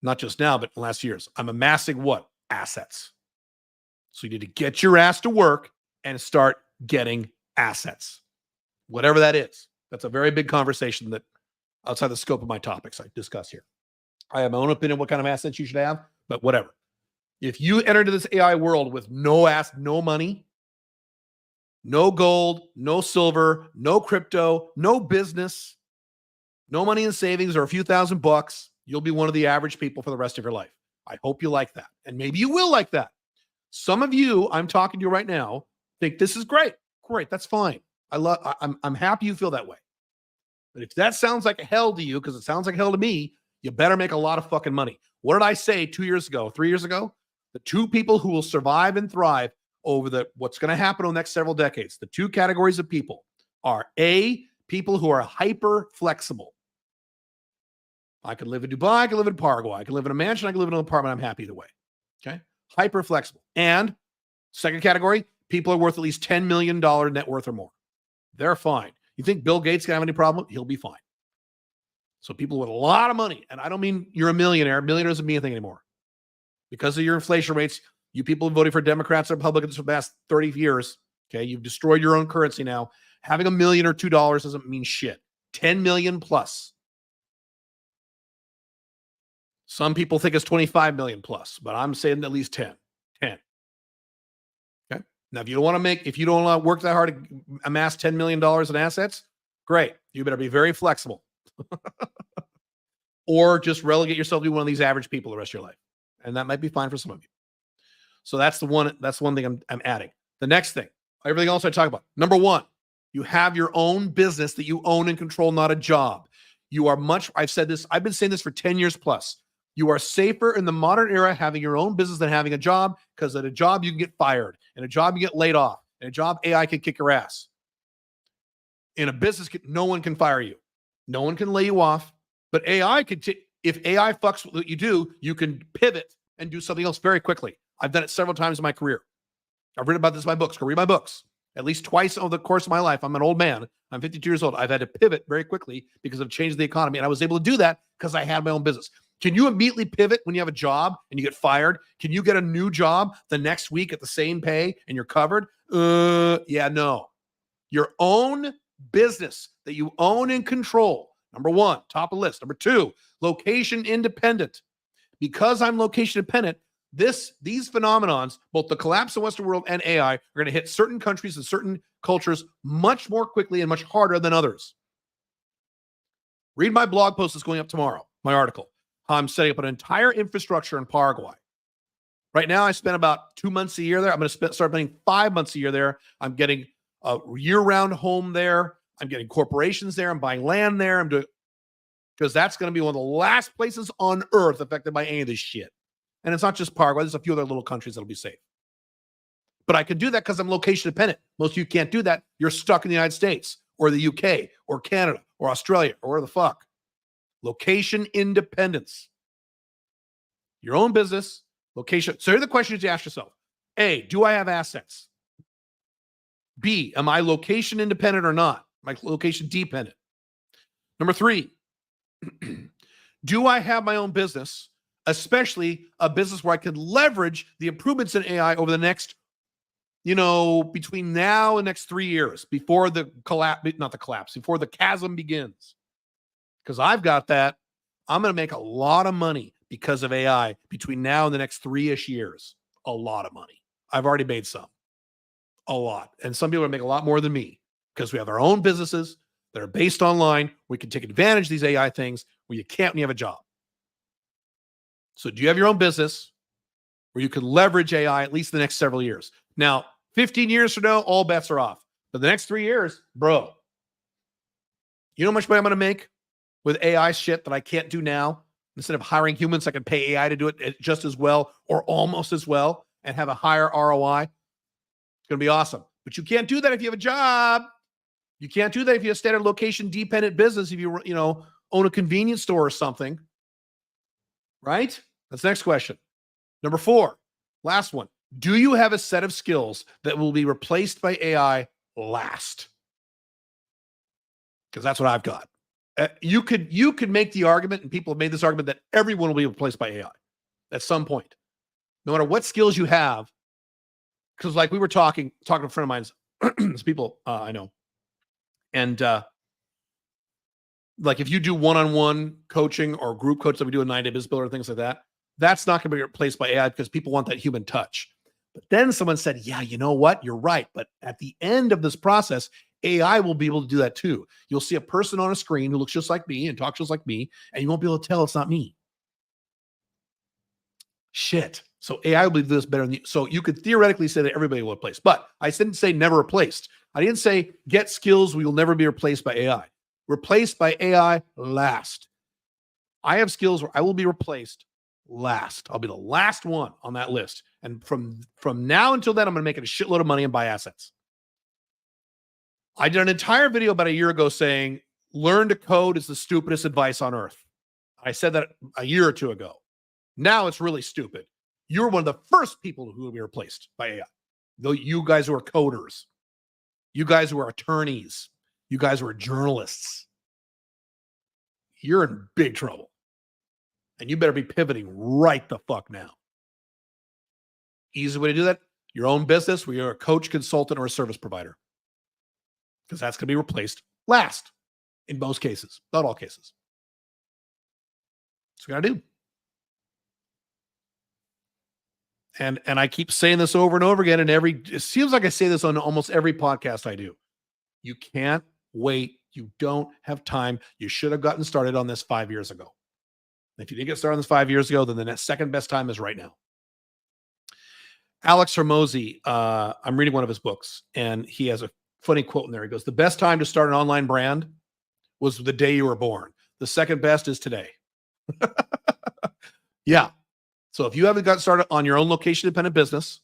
Not just now, but in the last years. I'm amassing what? Assets. So you need to get your ass to work and start getting assets. Whatever that is. That's a very big conversation that outside the scope of my topics I discuss here. I have my own opinion what kind of assets you should have, but whatever. If you enter into this AI world with no money, no gold, no silver, no crypto, no business, no money in savings or a few $1,000, you'll be one of the average people for the rest of your life. I hope you like that. And maybe you will like that. Some of you, I'm talking to you right now, think this is great. Great, that's fine. I'm happy you feel that way. But if that sounds like hell to you, because it sounds like hell to me, you better make a lot of fucking money. What did I say 2 years ago, 3 years ago? The two people who will survive and thrive over what's going to happen over the next several decades, the two categories of people are A, people who are hyper flexible. I could live in Dubai, I could live in Paraguay, I could live in a mansion, I could live in an apartment, I'm happy either way. Okay? Hyper flexible. And second category, people are worth at least $10 million net worth or more. They're fine. You think Bill Gates can have any problem? He'll be fine. So people with a lot of money, and I don't mean you're a millionaire. Millionaire doesn't mean anything anymore. Because of your inflation rates, you people voting for Democrats and Republicans for the past 30 years, okay, you've destroyed your own currency now. Having $1 million or $2 doesn't mean shit. 10 million plus. Some people think it's 25 million plus, but I'm saying at least 10. 10. Okay. Now, if you don't want to work that hard to amass $10 million in assets, great. You better be very flexible. Or just relegate yourself to be one of these average people the rest of your life. And that might be fine for some of you. So that's the one thing I'm adding. The next thing, everything else I talk about. Number one, you have your own business that you own and control, not a job. You are I've said this, I've been saying this for 10 years plus. You are safer in the modern era having your own business than having a job, because at a job you can get fired, in a job you get laid off, in a job AI can kick your ass. In a business, no one can fire you. No one can lay you off, but AI could, if AI fucks what you do, you can pivot and do something else very quickly. I've done it several times in my career. I've written about this in my books. Go read my books. At least twice over the course of my life. I'm an old man. I'm 52 years old. I've had to pivot very quickly because of change of the economy. And I was able to do that because I had my own business. Can you immediately pivot when you have a job and you get fired? Can you get a new job the next week at the same pay and you're covered? Yeah, no. Your own business that you own and control. Number one, top of the list. Number two, location independent. Because I'm location independent, these phenomenons, both the collapse of the Western world and AI, are going to hit certain countries and certain cultures much more quickly and much harder than others. Read my blog post that's going up tomorrow, my article, how I'm setting up an entire infrastructure in Paraguay. Right now, I spend about 2 months a year there. I'm going to start spending 5 months a year there. I'm getting a year-round home there. I'm getting corporations there. I'm buying land there. I'm doing, because that's going to be one of the last places on earth affected by any of this shit. And it's not just Paraguay. There's a few other little countries that'll be safe. But I can do that because I'm location dependent. Most of you can't do that. You're stuck in the United States or the UK or Canada or Australia or where the fuck. Location independence. Your own business, location. So here are the questions you ask yourself. A, do I have assets? B, am I location independent or not? Am I location dependent? Number three, do I have my own business, especially a business where I can leverage the improvements in AI over the next, between now and next 3 years, before the before the chasm begins? Because I've got that. I'm going to make a lot of money because of AI between now and the next 3-ish years. A lot of money. I've already made some. A lot. And some people are going to make a lot more than me because we have our own businesses that are based online. We can take advantage of these AI things where you can't when you have a job. So do you have your own business where you can leverage AI at least the next several years? Now, 15 years from now, all bets are off. But the next 3 years, bro, you know how much money I'm going to make with AI shit that I can't do now? Instead of hiring humans, I can pay AI to do it just as well or almost as well and have a higher ROI. It's going to be awesome. But you can't do that if you have a job. You can't do that if you have a standard location dependent business, if you own a convenience store or something. Right? That's the next question. Number 4, last one. Do you have a set of skills that will be replaced by AI last? Because that's what I've got. You could make the argument, and people have made this argument, that everyone will be replaced by AI at some point, no matter what skills you have. Because like we were talking to a friend of mine's, people I know, and like if you do one-on-one coaching or group coach that we do a 9-day business builder, things like that, that's not going to be replaced by AI because people want that human touch. But then someone said, yeah, you know what? You're right. But at the end of this process, AI will be able to do that too. You'll see a person on a screen who looks just like me and talks just like me, and you won't be able to tell it's not me. Shit. So AI will do this better than you. So you could theoretically say that everybody will replace, but I didn't say never replaced. I didn't say get skills we will never be replaced by AI. Replaced by AI last. I have skills where I will be replaced last. I'll be the last one on that list. And from now until then, I'm going to make it a shitload of money and buy assets. I did an entire video about a year ago saying, learn to code is the stupidest advice on earth. I said that a year or two ago. Now it's really stupid. You're one of the first people who will be replaced by AI. Though you guys who are coders, you guys who are attorneys, you guys who are journalists, you're in big trouble. And you better be pivoting right the fuck now. Easy way to do that, your own business where you're a coach, consultant, or a service provider. Because that's going to be replaced last in most cases, not all cases. That's what we got to do. And I keep saying this over and over again, and it seems like I say this on almost every podcast I do. You can't wait. You don't have time. You should have gotten started on this 5 years ago. If you didn't get started on this 5 years ago, then the next second best time is right now. Alex Hormozy, I'm reading one of his books, and he has a funny quote in there. He goes, the best time to start an online brand was the day you were born. The second best is today. Yeah. So if you haven't got started on your own location-independent business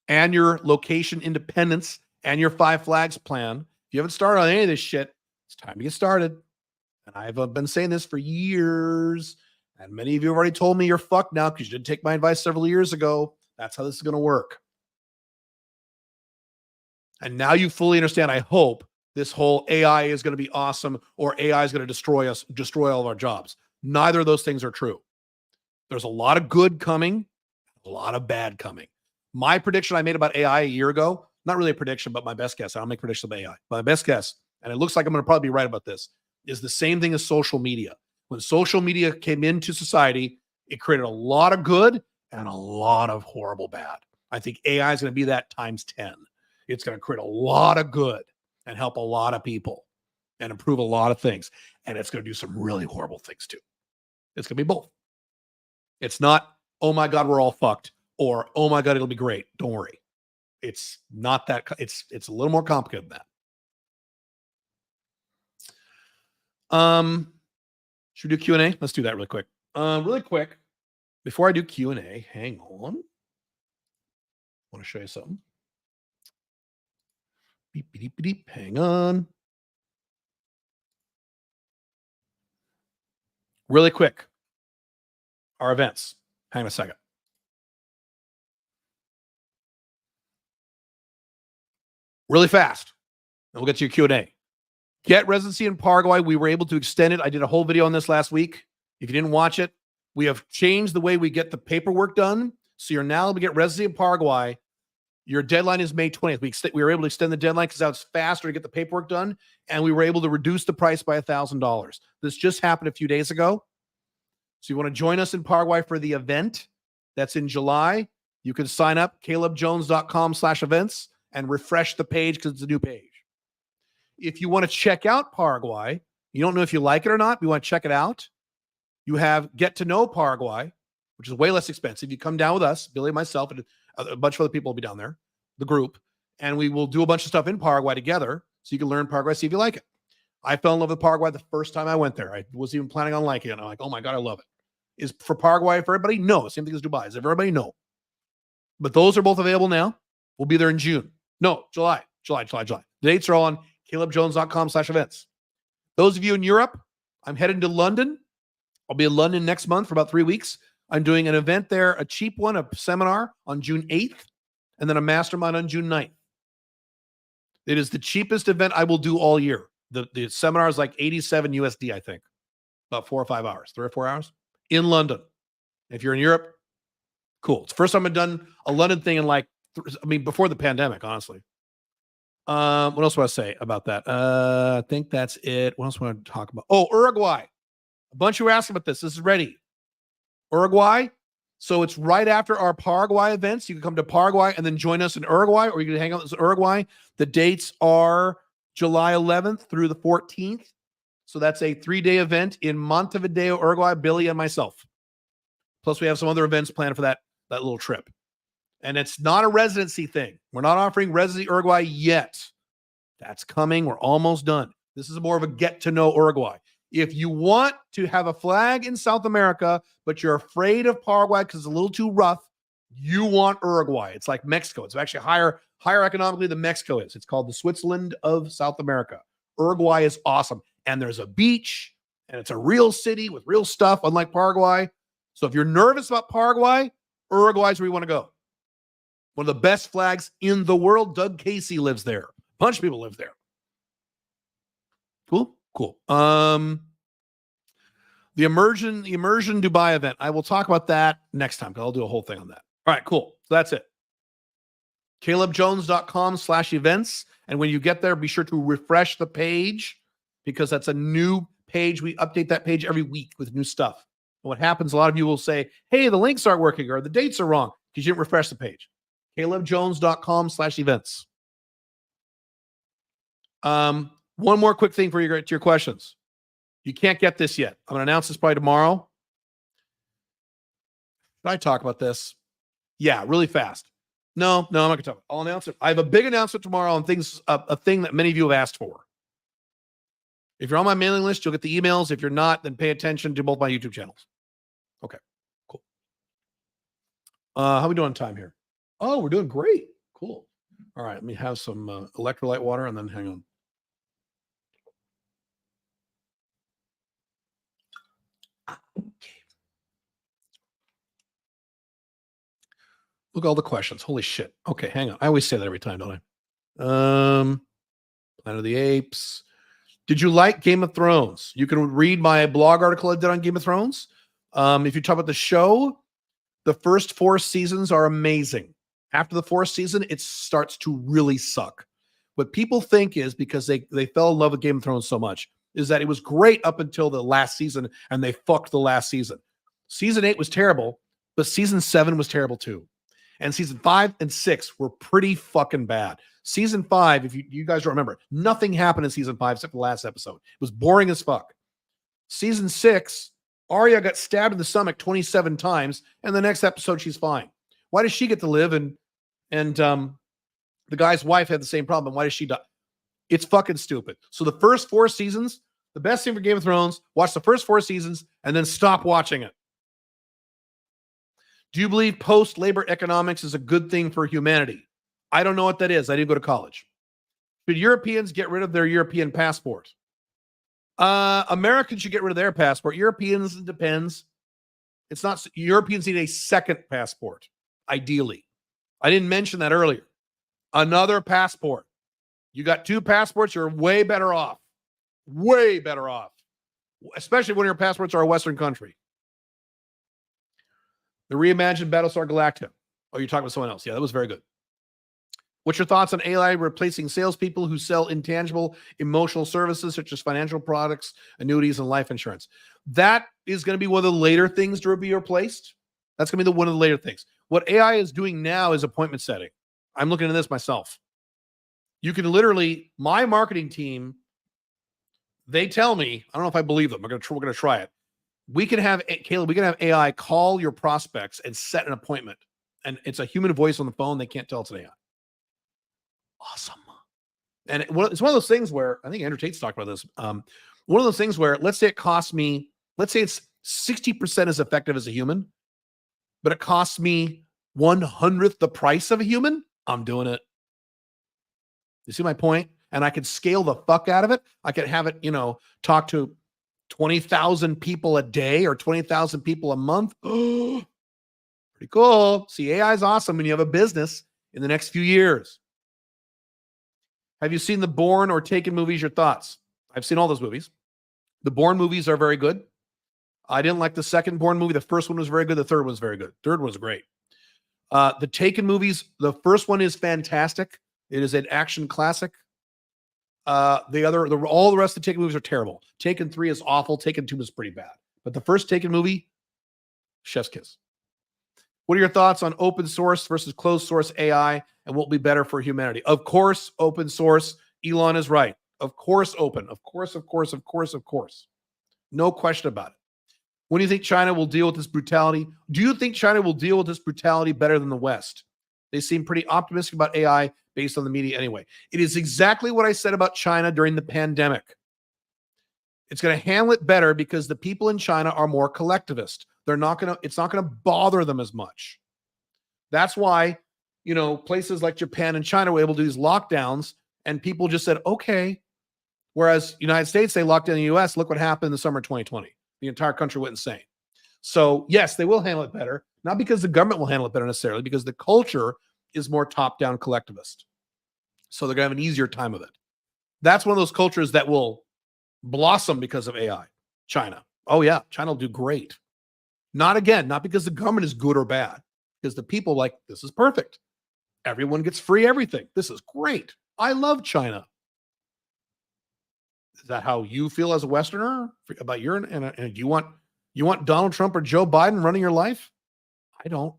and your location independence and your 5 flags plan, if you haven't started on any of this shit, it's time to get started. And I've been saying this for years. And many of you have already told me you're fucked now because you didn't take my advice several years ago. That's how this is going to work. And now you fully understand, I hope, this whole AI is going to be awesome or AI is going to destroy us, destroy all of our jobs. Neither of those things are true. There's a lot of good coming, a lot of bad coming. My prediction I made about AI a year ago, not really a prediction, but my best guess. I don't make predictions about AI. My best guess, and it looks like I'm going to probably be right about this, is the same thing as social media. When social media came into society, it created a lot of good and a lot of horrible bad. I think AI is going to be that times 10. It's going to create a lot of good and help a lot of people and improve a lot of things. And it's going to do some really horrible things too. It's going to be both. It's not, oh my God, we're all fucked, or oh my God, it'll be great. Don't worry. It's not that. It's a little more complicated than that. Should we do Q&A? Let's do that really quick. Really quick. Before I do Q&A, hang on. I want to show you something. Beep, beep, beep, beep. Hang on. Really quick. Our events. Hang on a second. Really fast. And we'll get to your Q&A. Get residency in Paraguay. We were able to extend it. I did a whole video on this last week. If you didn't watch it, we have changed the way we get the paperwork done. So you're now able to get residency in Paraguay. Your deadline is May 20th. We were able to extend the deadline because now it's faster to get the paperwork done. And we were able to reduce the price by $1,000. This just happened a few days ago. So you want to join us in Paraguay for the event that's in July. You can sign up, calebjones.com/events, and refresh the page because it's a new page. If you want to check out Paraguay, you don't know if you like it or not, you want to check it out, you have Get to Know Paraguay, which is way less expensive. You come down with us, Billy, myself, and a bunch of other people will be down there, the group, and we will do a bunch of stuff in Paraguay together so you can learn Paraguay, see if you like it. I fell in love with Paraguay the first time I went there. I wasn't even planning on liking it. And I'm like, oh my God, I love it. Is for Paraguay for everybody? No. Same thing as Dubai. Is everybody? No. But those are both available now. We'll be there in June. No, July. The dates are all on calebjones.com/events. Those of you in Europe, I'm heading to London. I'll be in London next month for about 3 weeks. I'm doing an event there, a cheap one, a seminar on June 8th, and then a mastermind on June 9th. It is the cheapest event I will do all year. The seminar is like 87 USD, I think. About 4 or 5 hours, 3 or 4 hours in London. If you're in Europe, cool. It's the first time I've done a London thing in before the pandemic, honestly. What else do I say about that? I think that's it. What else do I want to talk about? Oh, Uruguay. A bunch of you asked about this. This is ready. Uruguay. So it's right after our Paraguay events. You can come to Paraguay and then join us in Uruguay, or you can hang out in Uruguay. The dates are July 11th through the 14th. So that's a 3-day event in Montevideo, Uruguay, Billy and myself. Plus, we have some other events planned for that little trip. And it's not a residency thing. We're not offering residency Uruguay yet. That's coming. We're almost done. This is more of a get to know Uruguay. If you want to have a flag in South America, but you're afraid of Paraguay because it's a little too rough, you want Uruguay. It's like Mexico. It's actually higher economically than Mexico is. It's called the Switzerland of South America. Uruguay is awesome. And there's a beach, and it's a real city with real stuff, unlike Paraguay. So if you're nervous about Paraguay, Uruguay is where you want to go. One of the best flags in the world. Doug Casey lives there. A bunch of people live there. Cool. The immersion Dubai event. I will talk about that next time because I'll do a whole thing on that. All right, cool. So that's it. CalebJones.com/events. And when you get there, be sure to refresh the page because that's a new page. We update that page every week with new stuff. And what happens, a lot of you will say, hey, the links aren't working or the dates are wrong because you didn't refresh the page. CalebJones.com/events. One more quick thing for you to your questions. You can't get this yet. I'm going to announce this probably tomorrow. Should I talk about this? Yeah, really fast. No, I'm not going to talk about it. I'll announce it. I have a big announcement tomorrow on a thing that many of you have asked for. If you're on my mailing list, you'll get the emails. If you're not, then pay attention to both my YouTube channels. Okay, cool. How are we doing on time here? Oh, we're doing great. Cool. All right, let me have some electrolyte water and then hang on. Okay. Look at all the questions. Holy shit. Okay, hang on. I always say that every time, don't I? Planet of the Apes. Did you like Game of Thrones? You can read my blog article I did on Game of Thrones. If you talk about the show, the first 4 seasons are amazing. After the 4th season, it starts to really suck. What people think is because they fell in love with Game of Thrones so much is that it was great up until the last season and they fucked the last season. Season 8 was terrible, but season 7 was terrible too. And season 5 and 6 were pretty fucking bad. Season 5, if you guys don't remember, nothing happened in season 5 except for the last episode. It was boring as fuck. Season 6, Arya got stabbed in the stomach 27 times, and the next episode she's fine. Why does she get to live and the guy's wife had the same problem? Why does she die? It's fucking stupid. So the first 4 seasons, the best thing for Game of Thrones, watch the first 4 seasons and then stop watching it. Do you believe post-labor economics is a good thing for humanity? I don't know what that is. I didn't go to college. Should Europeans get rid of their European passport? Americans should get rid of their passport. Europeans, it depends. It's not. Europeans need a second passport, ideally. I didn't mention that earlier. Another passport. You got 2 passports, you're way better off. Way better off. Especially when your passports are a Western country. The reimagined Battlestar Galactica. Oh, you're talking about someone else. Yeah, that was very good. What's your thoughts on AI replacing salespeople who sell intangible emotional services such as financial products, annuities, and life insurance? That is going to be one of the later things to be replaced. That's going to be one of the later things. What AI is doing now is appointment setting. I'm looking at this myself. You can literally, my marketing team, they tell me, I don't know if I believe them. We're going to try it. We can have, Caleb, we can have AI call your prospects and set an appointment. And it's a human voice on the phone. They can't tell it's an AI. Awesome. And it's one of those things where, I think Andrew Tate's talked about this. One of those things where, let's say it costs me, let's say it's 60% as effective as a human, but it costs me 1/100th the price of a human. I'm doing it. You see my point? And I could scale the fuck out of it. I could have it, talk to 20,000 people a day or 20,000 people a month. Pretty cool. See, AI is awesome when you have a business in the next few years. Have you seen the Bourne or Taken movies? Your thoughts? I've seen all those movies. The Bourne movies are very good. I didn't like the second Bourne movie. The first one was very good. The third one was very good. Third one was great. The Taken movies, the first one is fantastic. It is an action classic. All the rest of the Taken movies are terrible. Taken 3 is awful. Taken 2 is pretty bad. But the first Taken movie, chef's kiss. What are your thoughts on open source versus closed source AI and what will be better for humanity? Of course, open source. Elon is right. Of course, open. Of course. No question about it. When do you think China will deal with this brutality? Do you think China will deal with this brutality better than the West? They seem pretty optimistic about AI based on the media anyway. It is exactly what I said about China during the pandemic. It's going to handle it better because the people in China are more collectivist. It's not going to bother them as much. That's why, places like Japan and China were able to do these lockdowns and people just said, okay. Whereas United States, they locked down the US. Look what happened in the summer of 2020. The entire country went insane. So yes, they will handle it better. Not because the government will handle it better necessarily, because the culture is more top-down collectivist. So they're going to have an easier time of it. That's one of those cultures that will blossom because of AI. China. Oh yeah, China will do great. Not because the government is good or bad, because the people this is perfect. Everyone gets free everything. This is great. I love China. Is that how you feel as a Westerner about and you want Donald Trump or Joe Biden running your life? I don't.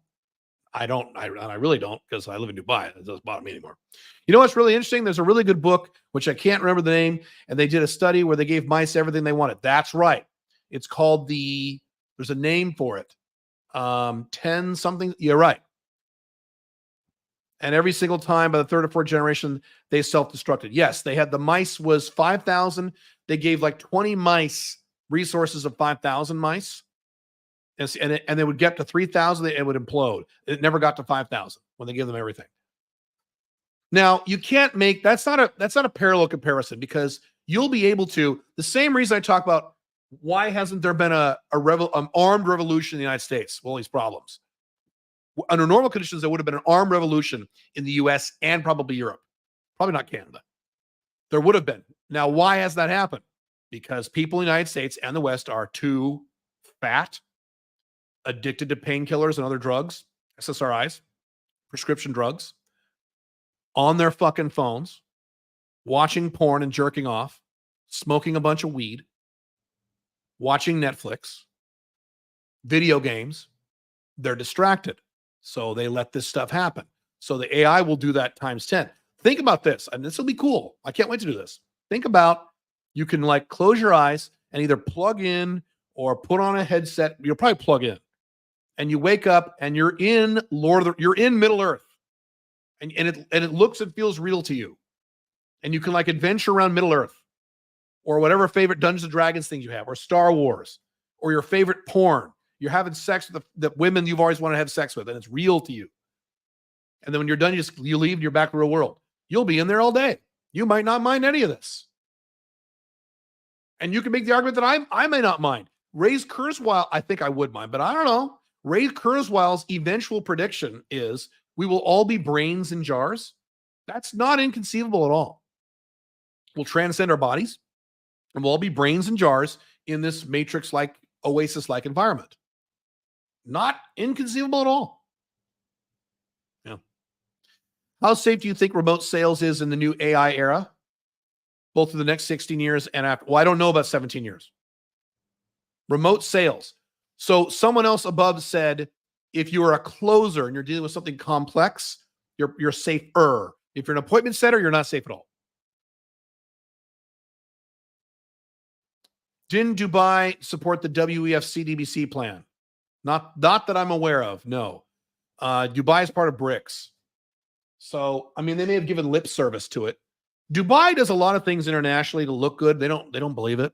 I really don't, because I live in Dubai. It doesn't bother me anymore. You know what's really interesting? There's a really good book, which I can't remember the name, and they did a study where they gave mice everything they wanted. That's right. It's called there's a name for it. 10 something. You're right. And every single time by the third or fourth generation, they self-destructed. Yes, they had the mice was 5,000. They gave 20 mice resources of 5,000 mice. And they would get to 3,000, it would implode. It never got to 5,000 when they gave them everything. Now, you can't make that's not a parallel comparison, because you'll be able to, the same reason I talk about why hasn't there been an armed revolution in the United States? Well, these problems. Under normal conditions, there would have been an armed revolution in the US and probably Europe. Probably not Canada. There would have been. Now, why has that happened? Because people in the United States and the West are too fat, addicted to painkillers and other drugs, SSRIs, prescription drugs, on their fucking phones, watching porn and jerking off, smoking a bunch of weed, watching Netflix, video games. They're distracted. So they let this stuff happen. So the AI will do that times 10. Think about this, and this will be cool. I can't wait to do this. Think about, you can close your eyes and either plug in or put on a headset. You'll probably plug in. And you wake up and you're in you're in Middle Earth. And it looks and feels real to you. And you can adventure around Middle Earth, or whatever favorite Dungeons and Dragons things you have, or Star Wars, or your favorite porn. You're having sex with the women you've always wanted to have sex with, and it's real to you. And then when you're done, you leave and you're back to the real world. You'll be in there all day. You might not mind any of this. And you can make the argument that I may not mind. Ray Kurzweil, I think I would mind, but I don't know. Ray Kurzweil's eventual prediction is we will all be brains in jars. That's not inconceivable at all. We'll transcend our bodies, and we'll all be brains in jars in this matrix-like, oasis-like environment. Not inconceivable at all. Yeah. How safe do you think remote sales is in the new AI era? Both in the next 16 years and after. Well, I don't know about 17 years. Remote sales. So someone else above said, if you are a closer and you're dealing with something complex, you're safer. If you're an appointment setter, you're not safe at all. Didn't Dubai support the WEF CDBC plan? Not that I'm aware of, no. Dubai is part of BRICS. So, they may have given lip service to it. Dubai does a lot of things internationally to look good. They don't believe it.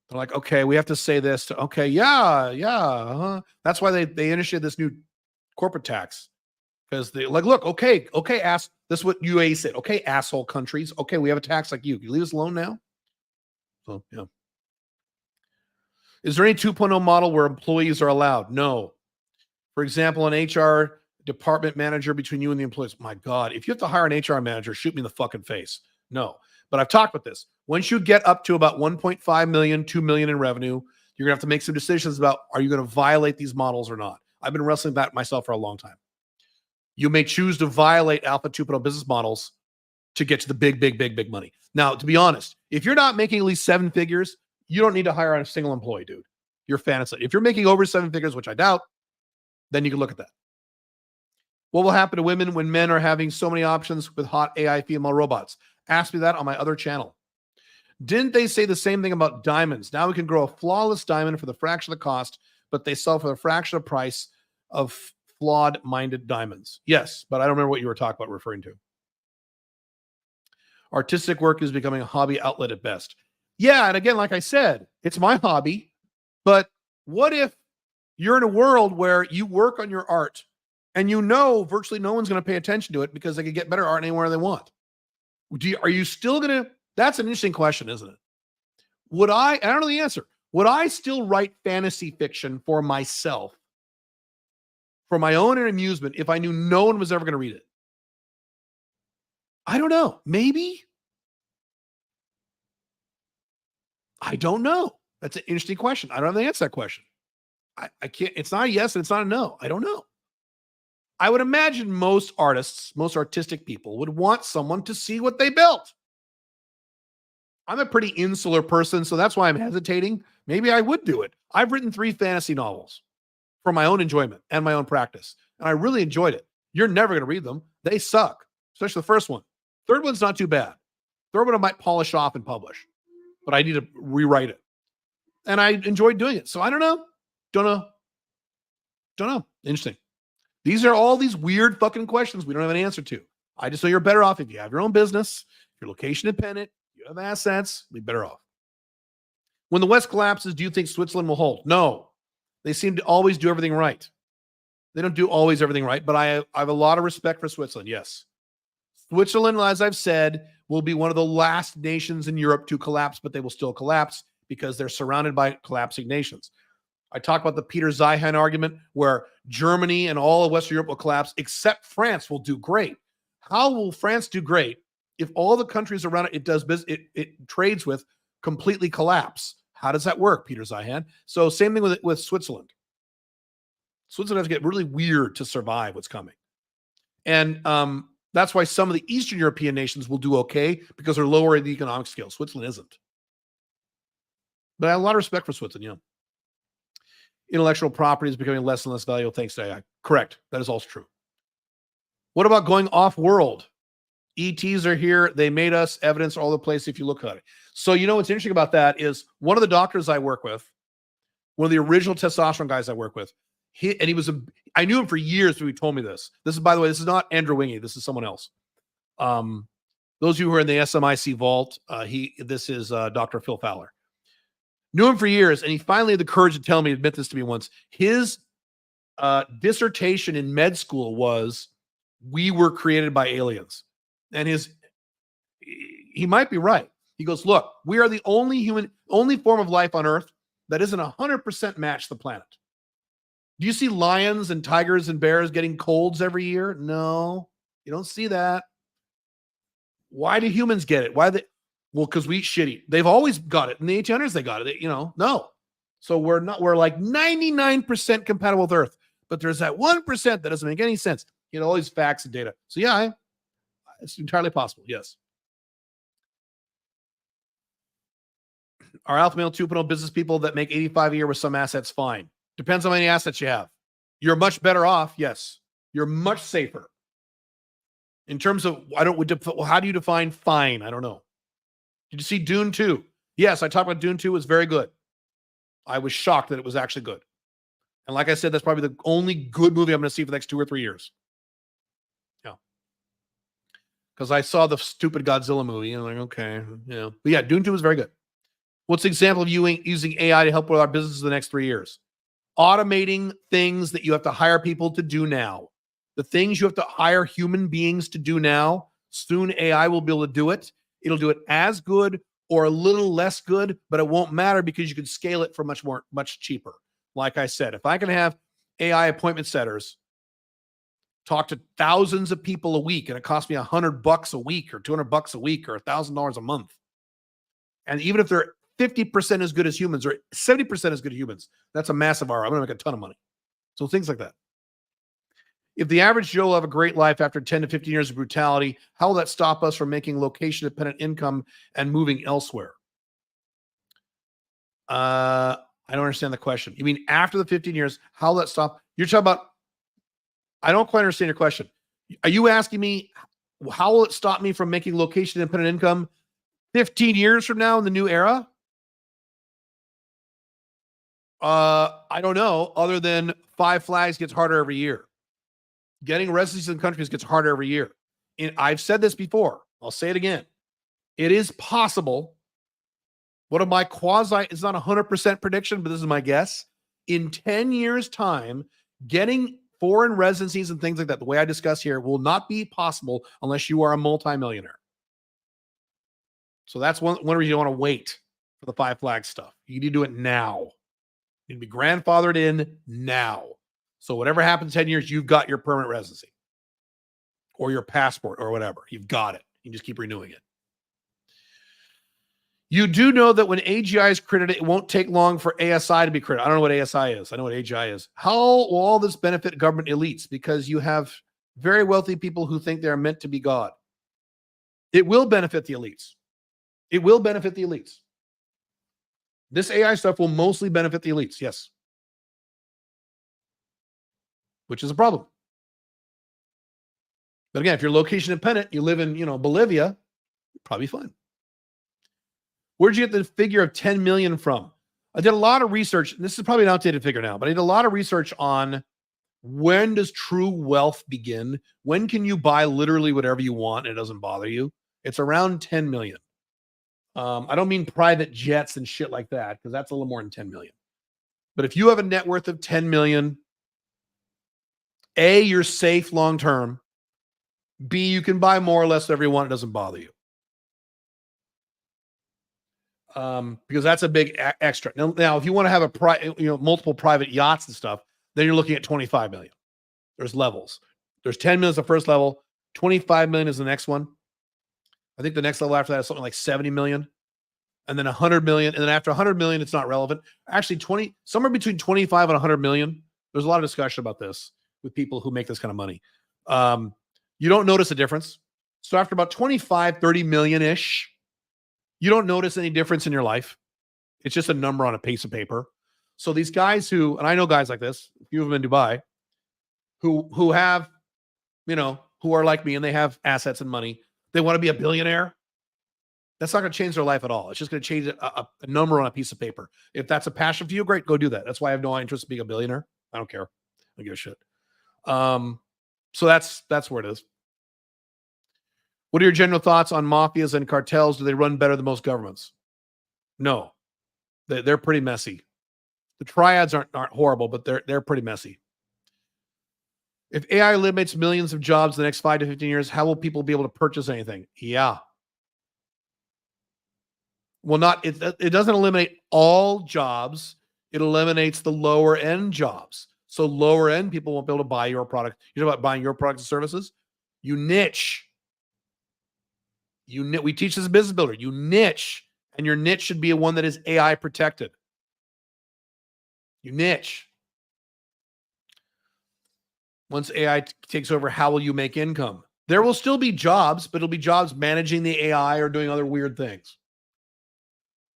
They're like, okay, we have to say this to, okay, yeah. That's why they initiated this new corporate tax. Because they look, okay, this is what UAE said. Okay, asshole countries. Okay, we have a tax like you. Can you leave us alone now? So, yeah. Is there any 2.0 model where employees are allowed? No. For example, an HR department manager between you and the employees. My God, if you have to hire an HR manager, shoot me in the fucking face. No. But I've talked about this. Once you get up to about 1.5 million, 2 million in revenue, you're going to have to make some decisions about, are you going to violate these models or not? I've been wrestling that myself for a long time. You may choose to violate Alpha 2.0 business models to get to the big money. Now, to be honest, if you're not making at least 7 figures, you don't need to hire a single employee, dude. You're fantasy. If you're making over 7 figures, which I doubt, then you can look at that. What will happen to women when men are having so many options with hot AI female robots? Ask me that on my other channel. Didn't they say the same thing about diamonds? Now we can grow a flawless diamond for the fraction of the cost, but they sell for the fraction of the price of flawed-minded diamonds. Yes, but I don't remember what you were talking about referring to. Artistic work is becoming a hobby outlet at best. Yeah, and again, like I said, it's my hobby, but what if you're in a world where you work on your art and you know virtually no one's going to pay attention to it because they can get better art anywhere they want? Are you still going to? That's an interesting question, isn't it? I don't know the answer. Would I still write fantasy fiction for myself, for my own amusement, if I knew no one was ever going to read it? I don't know. Maybe. I don't know. That's an interesting question. I don't have the answer to that question. I can't. It's not a yes and it's not a no. I don't know. I would imagine most artists, most artistic people would want someone to see what they built. I'm a pretty insular person, so that's why I'm hesitating. Maybe I would do it. I've written 3 fantasy novels for my own enjoyment and my own practice, and I really enjoyed it. You're never going to read them. They suck, especially the first one. Third one's not too bad. Third one I might polish off and publish, but I need to rewrite it. And I enjoyed doing it. So I don't know. Don't know. Interesting. These are all these weird fucking questions we don't have an answer to. I just know you're better off if you have your own business, you're location independent, you have assets, be better off. When the West collapses, do you think Switzerland will hold? No. They seem to always do everything right. They don't do always everything right, but I have a lot of respect for Switzerland, yes. Switzerland, as I've said, will be one of the last nations in Europe to collapse, but they will still collapse because they're surrounded by collapsing nations. I talk about the Peter Zeihan argument where Germany and all of Western Europe will collapse, except France will do great. How will France do great if all the countries around it trades with completely collapse? How does that work, Peter Zeihan? So same thing with Switzerland. Switzerland has to get really weird to survive what's coming. And that's why some of the Eastern European nations will do okay because they're lower in the economic scale. Switzerland isn't. But I have a lot of respect for Switzerland, yeah. Intellectual property is becoming less and less valuable thanks to AI. Correct. That is also true. What about going off-world? ETs are here. They made us evidence all over the place if you look at it. So you know what's interesting about that is one of the doctors I work with, one of the original testosterone guys I work with, I knew him for years when he told me this. This is, by the way, this is not Andrew Wingy. This is someone else. Those of you who are in the SMIC vault, this is Dr. Phil Fowler. Knew him for years, and he finally had the courage to tell me, admit this to me once. His dissertation in med school was, we were created by aliens. And he might be right. He goes, look, we are the only form of life on Earth that isn't 100% match the planet. Do you see lions and tigers and bears getting colds every year? No, you don't see that. Why do humans get it? Well, because we eat shitty. They've always got it. In the 1800s, they got it. No. So we're like 99% compatible with Earth. But there's that 1% that doesn't make any sense. All these facts and data. So yeah, it's entirely possible. Yes. Are alpha male 2.0 business people that make 85 a year with some assets fine? Depends on how many assets you have. You're much better off. Yes. You're much safer. In terms of, how do you define fine? I don't know. Did you see Dune 2? Yes, I talked about Dune 2. It was very good. I was shocked that it was actually good. And like I said, that's probably the only good movie I'm going to see for the next 2 or 3 years. Yeah. Because I saw the stupid Godzilla movie and I'm like, okay. Yeah. But yeah, Dune 2 was very good. What's the example of you using AI to help with our business in the next 3 years? Automating things that you have to hire people to do now. The things you have to hire human beings to do now, soon AI will be able to do it. It'll do it as good or a little less good, but it won't matter because you can scale it for much cheaper. Like I said, if I can have AI appointment setters talk to thousands of people a week and it costs me $100 a week or $200 a week or $1,000 a month, and even if they're 50% as good as humans or 70% as good as humans, that's a massive ROI. I'm going to make a ton of money. So things like that. If the average Joe will have a great life after 10 to 15 years of brutality, how will that stop us from making location-dependent income and moving elsewhere? I don't understand the question. You mean after the 15 years, how will that stop? You're talking about, I don't quite understand your question. Are you asking me, how will it stop me from making location-dependent income 15 years from now in the new era? I don't know, other than Five Flags gets harder every year. Getting residencies in countries gets harder every year. And I've said this before. I'll say it again. It is possible. One of my it's not 100% prediction, but this is my guess. In 10 years' time, getting foreign residencies and things like that, the way I discuss here, will not be possible unless you are a multimillionaire. So that's one reason you want to wait for the Five Flags stuff. You need to do it now. You need to be grandfathered in now. So whatever happens in 10 years, you've got your permanent residency or your passport or whatever. You've got it. You just keep renewing it. You do know that when AGI is credited, it won't take long for ASI to be credited. I don't know what ASI is. I know what AGI is. How will all this benefit government elites? Because you have very wealthy people who think they're meant to be God. It will benefit the elites. It will benefit the elites. This AI stuff will mostly benefit the elites. Yes. Which is a problem. But again, if you're location dependent, you live in, Bolivia, you're probably fine. Where'd you get the figure of 10 million from? I did a lot of research. This is probably an outdated figure now, but I did a lot of research on when does true wealth begin? When can you buy literally whatever you want and it doesn't bother you? It's around 10 million. I don't mean private jets and shit like that, because that's a little more than 10 million. But if you have a net worth of 10 million, A, you're safe long term. B, you can buy more or less whatever you want. It doesn't bother you. Because that's a big extra. Now, if you want to have multiple private yachts and stuff, then you're looking at 25 million. There's levels. There's 10 million is the first level. 25 million is the next one. I think the next level after that is something like 70 million. And then 100 million. And then after 100 million, it's not relevant. Actually, somewhere between 25 and 100 million. There's a lot of discussion about this with people who make this kind of money. You don't notice a difference. So after about 25, 30 million-ish, you don't notice any difference in your life. It's just a number on a piece of paper. So these guys and I know guys like this, a few of them in Dubai, who have, who are like me and they have assets and money. They want to be a billionaire. That's not going to change their life at all. It's just going to change a number on a piece of paper. If that's a passion for you, great, go do that. That's why I have no interest in being a billionaire. I don't care. I don't give a shit. So that's where it is. What are your general thoughts on mafias and cartels? Do they run better than most governments? No, they're pretty messy. The triads aren't horrible, but they're pretty messy. If AI eliminates millions of jobs in the next 5 to 15 years, how will people be able to purchase anything? Yeah. Well, it doesn't eliminate all jobs. It eliminates the lower end jobs. So lower end people won't be able to buy your product. You know about buying your products and services? You niche. We teach this as a business builder. You niche, and your niche should be one that is AI protected. You niche. Once AI takes over, how will you make income? There will still be jobs, but it'll be jobs managing the AI or doing other weird things.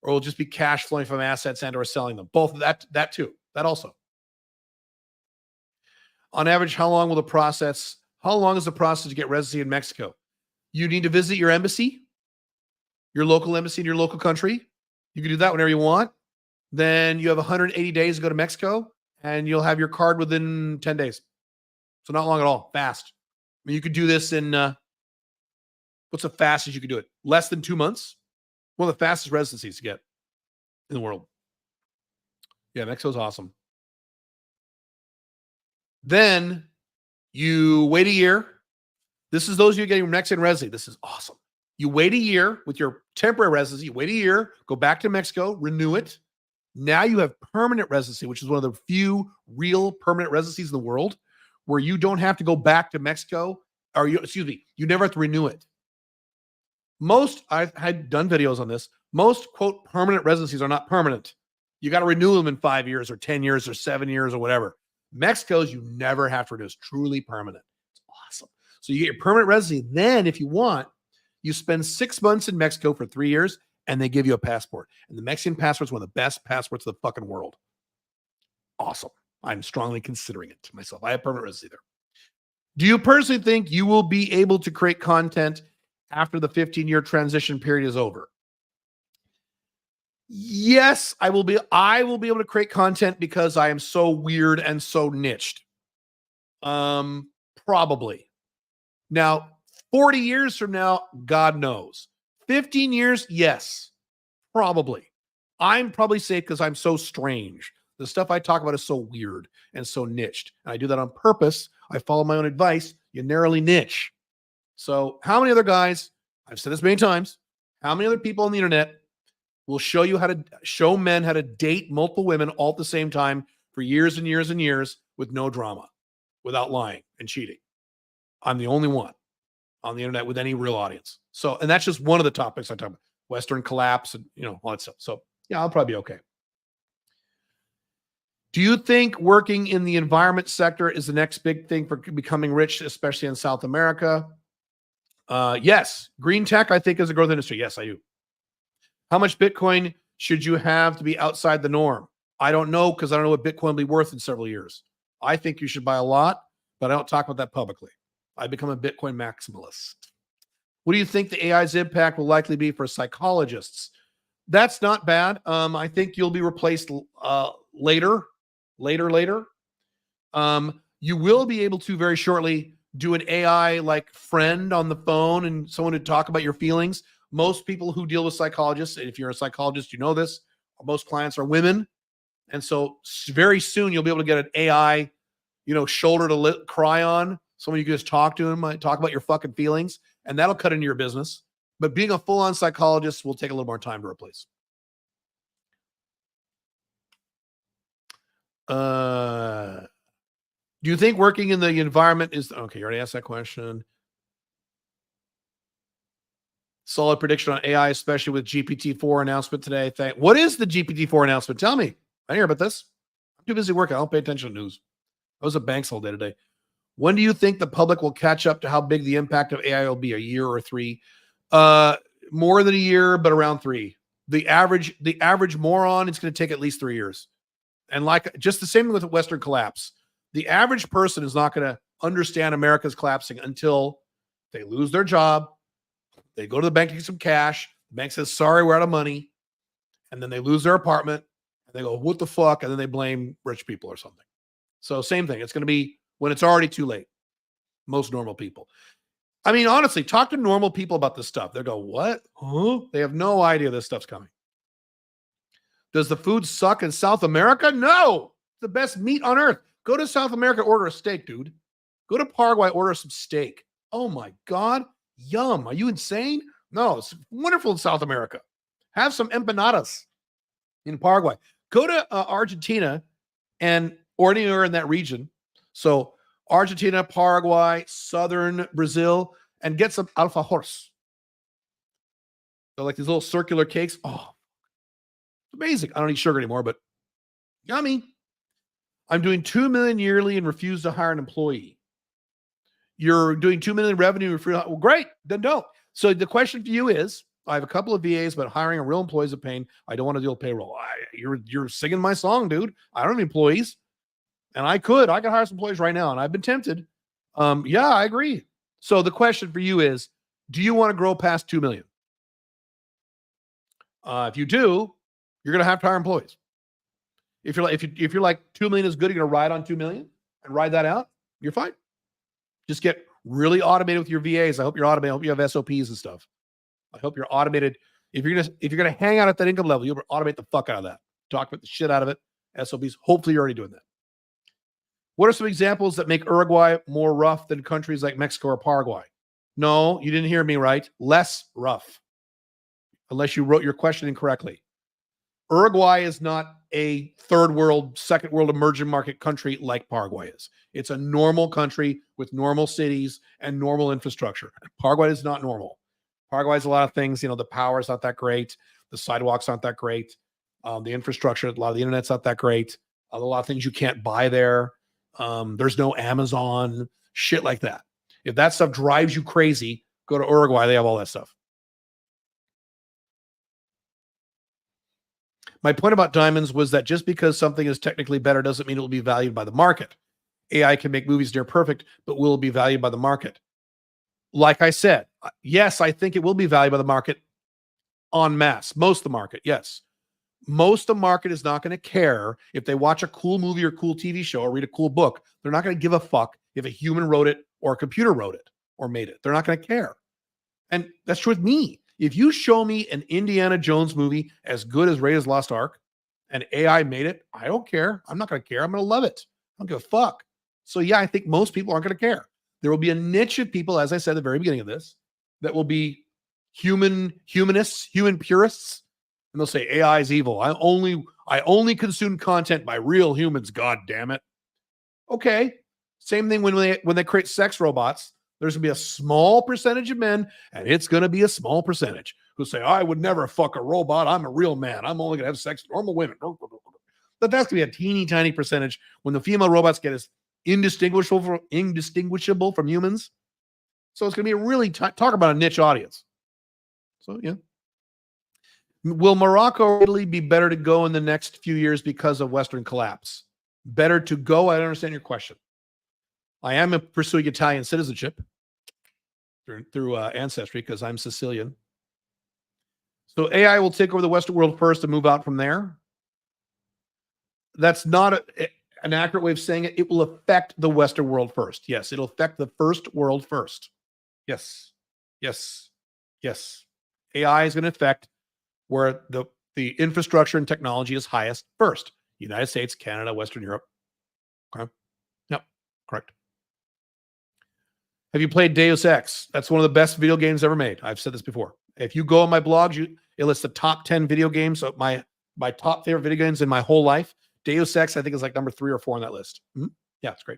Or it'll just be cash flowing from assets and or selling them. Both of that too. That also. On average, how long is the process to get residency in Mexico? You need to visit your embassy, your local embassy in your local country. You can do that whenever you want. Then you have 180 days to go to Mexico, and you'll have your card within 10 days. So not long at all. Fast. I mean, you could do this in, what's the fastest you could do it? Less than 2 months? One of the fastest residencies to get in the world. Yeah, Mexico's awesome. Then you wait a year. This is those of you getting Mexican residency. This is awesome. You wait a year with your temporary residency. You wait a year, go back to Mexico, renew it. Now you have permanent residency, which is one of the few real permanent residencies in the world where you don't have to go back to Mexico, or you never have to renew it. Most, I've had done videos on this, most quote permanent residencies are not permanent. You got to renew them in 5 years or 10 years or 7 years or whatever. Mexico's, you never have to renew. It's truly permanent. It's awesome. So you get your permanent residency. Then if you want, you spend 6 months in Mexico for 3 years and they give you a passport. And the Mexican passport is one of the best passports of the fucking world. Awesome. I'm strongly considering it myself. I have permanent residency there. Do you personally think you will be able to create content after the 15-year transition period is over? Yes, I will be able to create content because I am so weird and so niched. Probably. Now, 40 years from now, God knows. 15 years, yes, probably. I'm probably safe because I'm so strange. The stuff I talk about is so weird and so niched. And I do that on purpose. I follow my own advice. You narrowly niche. So how many other guys, I've said this many times, how many other people on the internet will show men how to date multiple women all at the same time for years and years and years with no drama, without lying and cheating? I'm the only one on the internet with any real audience. So, and that's just one of the topics I talk about. Western collapse and, all that stuff. So yeah, I'll probably be okay. Do you think working in the environment sector is the next big thing for becoming rich, especially in South America? Yes. Green tech, I think, is a growth industry. Yes, I do. How much Bitcoin should you have to be outside the norm? I don't know, because I don't know what Bitcoin will be worth in several years. I think you should buy a lot, but I don't talk about that publicly. I become a Bitcoin maximalist. What do you think the AI's impact will likely be for psychologists? That's not bad. I think you'll be replaced later. You will be able to very shortly do an AI like friend on the phone and someone to talk about your feelings. Most people who deal with psychologists, and if you're a psychologist, you know this, most clients are women. And so very soon you'll be able to get an AI, shoulder to cry on. Someone you can just talk to them, talk about your fucking feelings, and that'll cut into your business. But being a full-on psychologist will take a little more time to replace. Do you think working in the environment is okay? You already asked that question. Solid prediction on AI, especially with GPT-4 announcement today. What is the GPT-4 announcement? Tell me. I hear about this. I'm too busy working. I don't pay attention to news. I was at banks all day today. When do you think the public will catch up to how big the impact of AI will be? A year or 3? More than a year, but around 3. The average moron, it's going to take at least 3 years. And like just the same with the Western collapse. The average person is not going to understand America's collapsing until they lose their job. They go to the bank to get some cash. The bank says, sorry, we're out of money. And then they lose their apartment. And they go, what the fuck? And then they blame rich people or something. So same thing. It's going to be when it's already too late. Most normal people. I mean, honestly, talk to normal people about this stuff. They'll go, what? Huh? They have no idea this stuff's coming. Does the food suck in South America? No. It's the best meat on earth. Go to South America, order a steak, dude. Go to Paraguay, order some steak. Oh my God. Yum. Are you insane? No, it's wonderful in South America. Have some empanadas in Paraguay. Go to Argentina or anywhere in that region. So Argentina, Paraguay, southern Brazil, and get some alfajores. They're like these little circular cakes. Oh, amazing. I don't eat sugar anymore, but yummy. I'm doing $2 million yearly and refuse to hire an employee. You're doing $2 million revenue. Well, great. Then don't. So the question for you is, I have a couple of VAs, but hiring a real employee is a pain. I don't want to deal with payroll. You're singing my song, dude. I don't have employees. And I could hire some employees right now. And I've been tempted. Yeah, I agree. So the question for you is, do you want to grow past 2 million? If you do, you're going to have to hire employees. If you're like 2 million is good, you're going to ride on 2 million and ride that out, you're fine. Just get really automated with your VAs. I hope you're automated. I hope you have SOPs and stuff. I hope you're automated. If you're gonna hang out at that income level, you'll automate the fuck out of that. Document the shit out of it. SOPs. Hopefully, you're already doing that. What are some examples that make Uruguay more rough than countries like Mexico or Paraguay? No, you didn't hear me right. Less rough, unless you wrote your question incorrectly. Uruguay is not a third world, second world emerging market country like Paraguay is. It's a normal country with normal cities and normal infrastructure. Paraguay is not normal. Paraguay has a lot of things. The power is not that great. The sidewalks aren't that great. The infrastructure, a lot of the internet's not that great. A lot of things you can't buy there. There's no Amazon, shit like that. If that stuff drives you crazy, go to Uruguay. They have all that stuff. My point about diamonds was that just because something is technically better doesn't mean it will be valued by the market. AI can make movies near perfect, but will it be valued by the market? Like I said, yes, I think it will be valued by the market en masse. Most of the market, yes. Most of the market is not going to care if they watch a cool movie or cool TV show or read a cool book. They're not going to give a fuck if a human wrote it or a computer wrote it or made it. They're not going to care. And that's true with me. If you show me an Indiana Jones movie as good as Raiders of the Lost Ark and AI made it, I don't care. I'm not going to care. I'm going to love it. I don't give a fuck. So yeah, I think most people aren't going to care. There will be a niche of people, as I said at the very beginning of this, that will be humanists, human purists, and they'll say AI is evil. I only consume content by real humans. God damn it. Okay. Same thing when they create sex robots. There's going to be a small percentage of men, and it's going to be a small percentage who say, I would never fuck a robot. I'm a real man. I'm only going to have sex with normal women. But that's going to be a teeny tiny percentage when the female robots get as indistinguishable from humans. So it's going to be a really talk about a niche audience. So, yeah. Will Morocco or Italy be better to go in the next few years because of Western collapse? Better to go? I don't understand your question. I am pursuing Italian citizenship through ancestry because I'm Sicilian. So AI will take over the Western world first and move out from there. That's not an accurate way of saying it. It will affect the Western world first. Yes, it'll affect the first world first. Yes, yes, yes. AI is going to affect where the infrastructure and technology is highest first. United States, Canada, Western Europe. Okay. Yep, correct. Have you played Deus Ex? That's one of the best video games ever made. I've said this before. If you go on my blog, it lists the top 10 video games of my top favorite video games in my whole life. Deus Ex, I think, is like number 3 or 4 on that list. Mm-hmm. Yeah, it's great.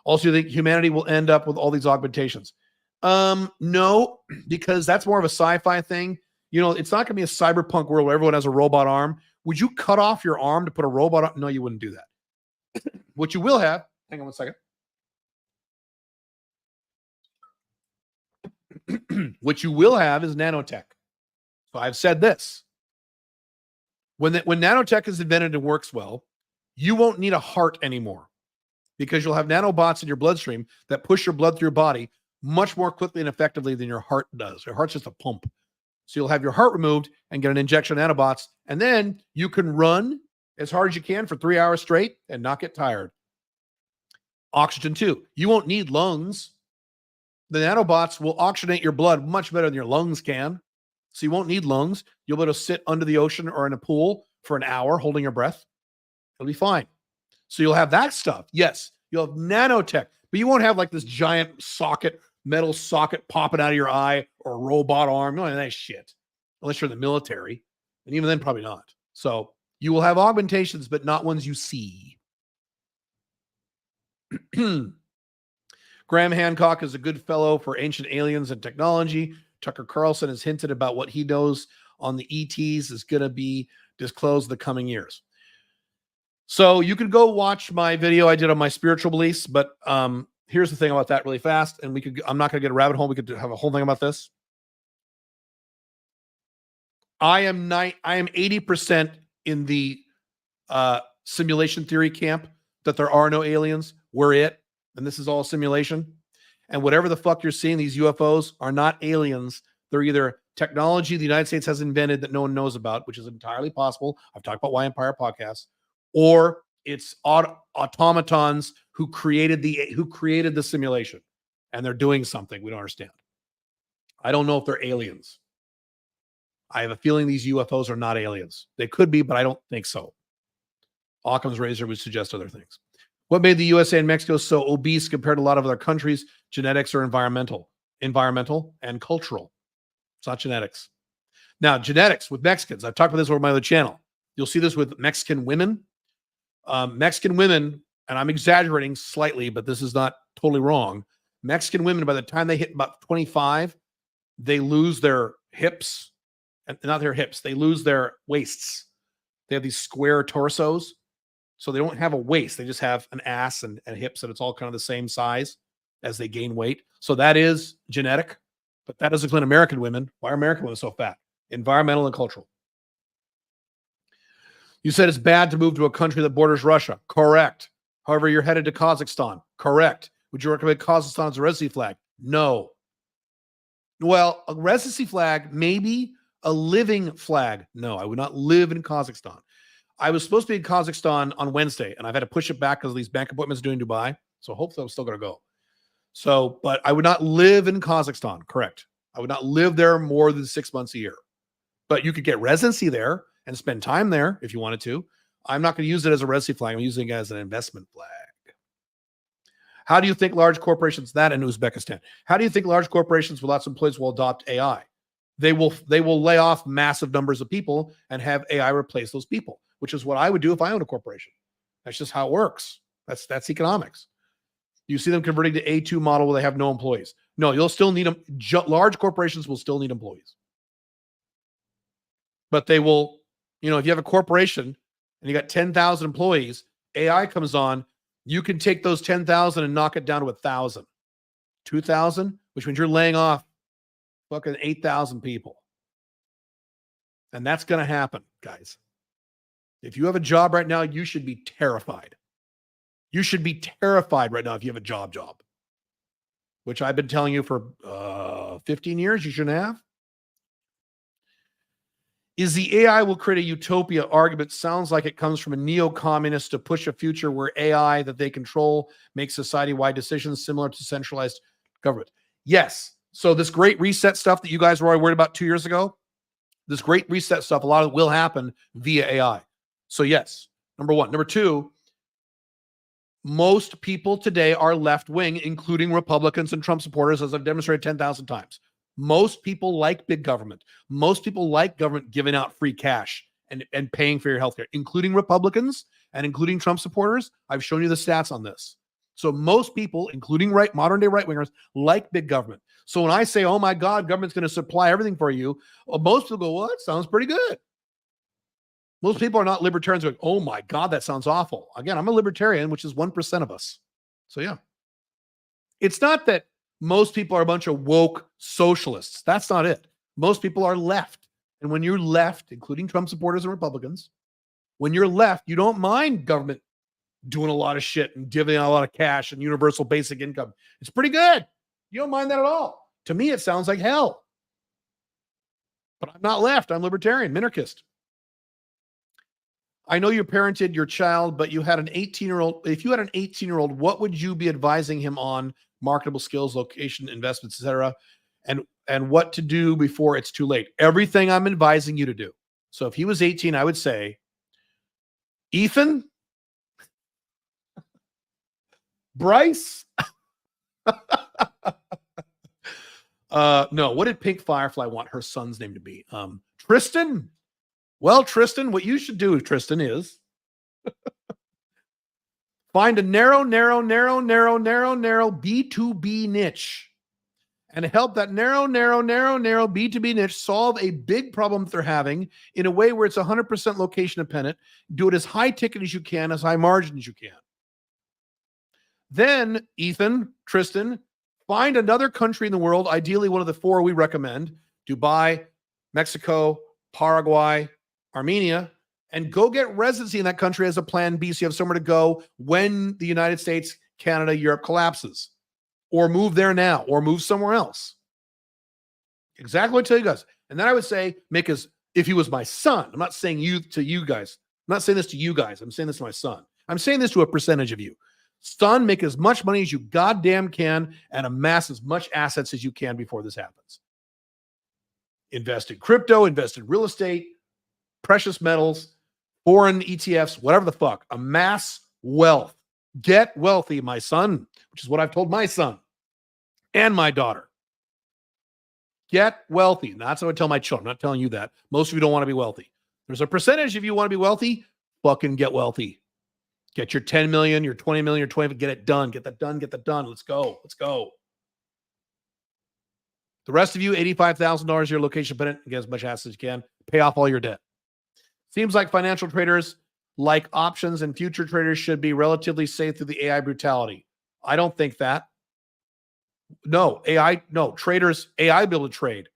Also, you think humanity will end up with all these augmentations? No, because that's more of a sci-fi thing. It's not going to be a cyberpunk world where everyone has a robot arm. Would you cut off your arm to put a robot on? No, you wouldn't do that. What you will have, hang on one second. What you will have is nanotech. So I've said this. When nanotech is invented and works well, you won't need a heart anymore because you'll have nanobots in your bloodstream that push your blood through your body much more quickly and effectively than your heart does. Your heart's just a pump. So you'll have your heart removed and get an injection of nanobots, and then you can run as hard as you can for 3 hours straight and not get tired. Oxygen too. You won't need lungs. The nanobots will oxygenate your blood much better than your lungs can. So you won't need lungs. You'll be able to sit under the ocean or in a pool for an hour holding your breath. It'll be fine. So you'll have that stuff. Yes, you'll have nanotech, but you won't have like this giant metal socket popping out of your eye or a robot arm. No, that shit. Unless you're in the military. And even then, probably not. So you will have augmentations, but not ones you see. Graham Hancock is a good fellow for ancient aliens and technology. Tucker Carlson has hinted about what he knows on the ETs is going to be disclosed in the coming years. So you can go watch my video I did on my spiritual beliefs, but here's the thing about that really fast, and I'm not going to get a rabbit hole. We could have a whole thing about this. I am 80% in the simulation theory camp that there are no aliens. We're it. And this is all simulation. And whatever the fuck you're seeing, these UFOs are not aliens. They're either technology the United States has invented that no one knows about, which is entirely possible. I've talked about Why Empire podcasts, or it's automatons who created the simulation, and they're doing something we don't understand. I don't know if they're aliens. I have a feeling these UFOs are not aliens. They could be, but I don't think so. Occam's razor would suggest other things. What made the USA and Mexico so obese compared to a lot of other countries? Genetics or environmental? environmental, and cultural. It's not genetics. Now, genetics with Mexicans, I've talked about this over my other channel. You'll see this with Mexican women. Mexican women, and I'm exaggerating slightly, but this is not totally wrong. Mexican women, by the time they hit about 25, they lose their hips, and not their hips, they lose their waists. They have these square torsos. So they don't have a waist. They just have an ass and hips, and it's all kind of the same size as they gain weight. So that is genetic, but that doesn't include American women. Why are American women so fat? Environmental and cultural. You said it's bad to move to a country that borders Russia. Correct. However, you're headed to Kazakhstan. Correct. Would you recommend Kazakhstan as a residency flag? No. Well, a residency flag, maybe. A living flag. No, I would not live in Kazakhstan. I was supposed to be in Kazakhstan on Wednesday, and I've had to push it back because of these bank appointments doing Dubai. So hopefully I'm still going to go. So, but I would not live in Kazakhstan. Correct. I would not live there more than 6 months a year. But you could get residency there and spend time there if you wanted to. I'm not going to use it as a residency flag. I'm using it as an investment flag. How do you think large corporations, that in Uzbekistan, how do you think large corporations with lots of employees will adopt AI? They will lay off massive numbers of people and have AI replace those people, which is what I would do if I owned a corporation. That's just how it works. That's economics. You see them converting to A2 model where they have no employees. No, you'll still need them. Large corporations will still need employees. But they will, if you have a corporation and you got 10,000 employees, AI comes on, you can take those 10,000 and knock it down to 1,000. 2,000, which means you're laying off fucking 8,000 people. And that's going to happen, guys. If you have a job right now, you should be terrified. You should be terrified right now if you have a job, which I've been telling you for 15 years you shouldn't have. Is the AI will create a utopia argument sounds like it comes from a neo-communist to push a future where AI that they control makes society-wide decisions similar to centralized government. Yes. So this great reset stuff that you guys were already worried about 2 years ago, this great reset stuff, a lot of it will happen via AI. So yes, number one. Number two, most people today are left-wing, including Republicans and Trump supporters, as I've demonstrated 10,000 times. Most people like big government. Most people like government giving out free cash and paying for your healthcare, including Republicans and including Trump supporters. I've shown you the stats on this. So most people, including modern day right-wingers, like big government. So when I say, oh my God, government's going to supply everything for you, well, most people go, well, that sounds pretty good. Most people are not libertarians going, oh my God, that sounds awful. Again, I'm a libertarian, which is 1% of us. So yeah. It's not that most people are a bunch of woke socialists. That's not it. Most people are left. And when you're left, including Trump supporters and Republicans, when you're left, you don't mind government doing a lot of shit and giving out a lot of cash and universal basic income. It's pretty good. You don't mind that at all. To me, it sounds like hell. But I'm not left. I'm libertarian, minarchist. I know you parented your child, but you had an 18-year-old. If you had an 18-year-old, what would you be advising him on? Marketable skills, location, investments, etc., and what to do before it's too late. Everything I'm advising you to do. So if he was 18, I would say, Ethan, Bryce. No, what did Pink Firefly want her son's name to be? Tristan. Well, Tristan, what you should do, Tristan, is find a narrow B2B niche and help that narrow B2B niche solve a big problem that they're having in a way where it's 100% location dependent. Do it as high ticket as you can, as high margin as you can. Then, Ethan, Tristan, find another country in the world, ideally one of the 4 we recommend, Dubai, Mexico, Paraguay, Armenia, and go get residency in that country as a plan B so you have somewhere to go when the United States, Canada, Europe collapses. Or move there now, or move somewhere else. Exactly what I tell you guys. And then I would say, if he was my son, I'm not saying to you guys. I'm not saying this to you guys. I'm saying this to my son. I'm saying this to a percentage of you. Son, make as much money as you goddamn can and amass as much assets as you can before this happens. Invest in crypto, invest in real estate, precious metals, foreign ETFs, whatever the fuck. Amass wealth. Get wealthy, my son, which is what I've told my son and my daughter. Get wealthy. And that's what I tell my children. I'm not telling you that. Most of you don't want to be wealthy. There's a percentage if you want to be wealthy, fucking get wealthy. Get your 10 million, your 20 million, your 20, get it done. Get that done. Get that done. Let's go. Let's go. The rest of you, $85,000 your location dependent, get as much assets as you can. Pay off all your debt. Seems like financial traders like options and future traders should be relatively safe through the AI brutality. I don't think that. No, traders, AI be able to trade.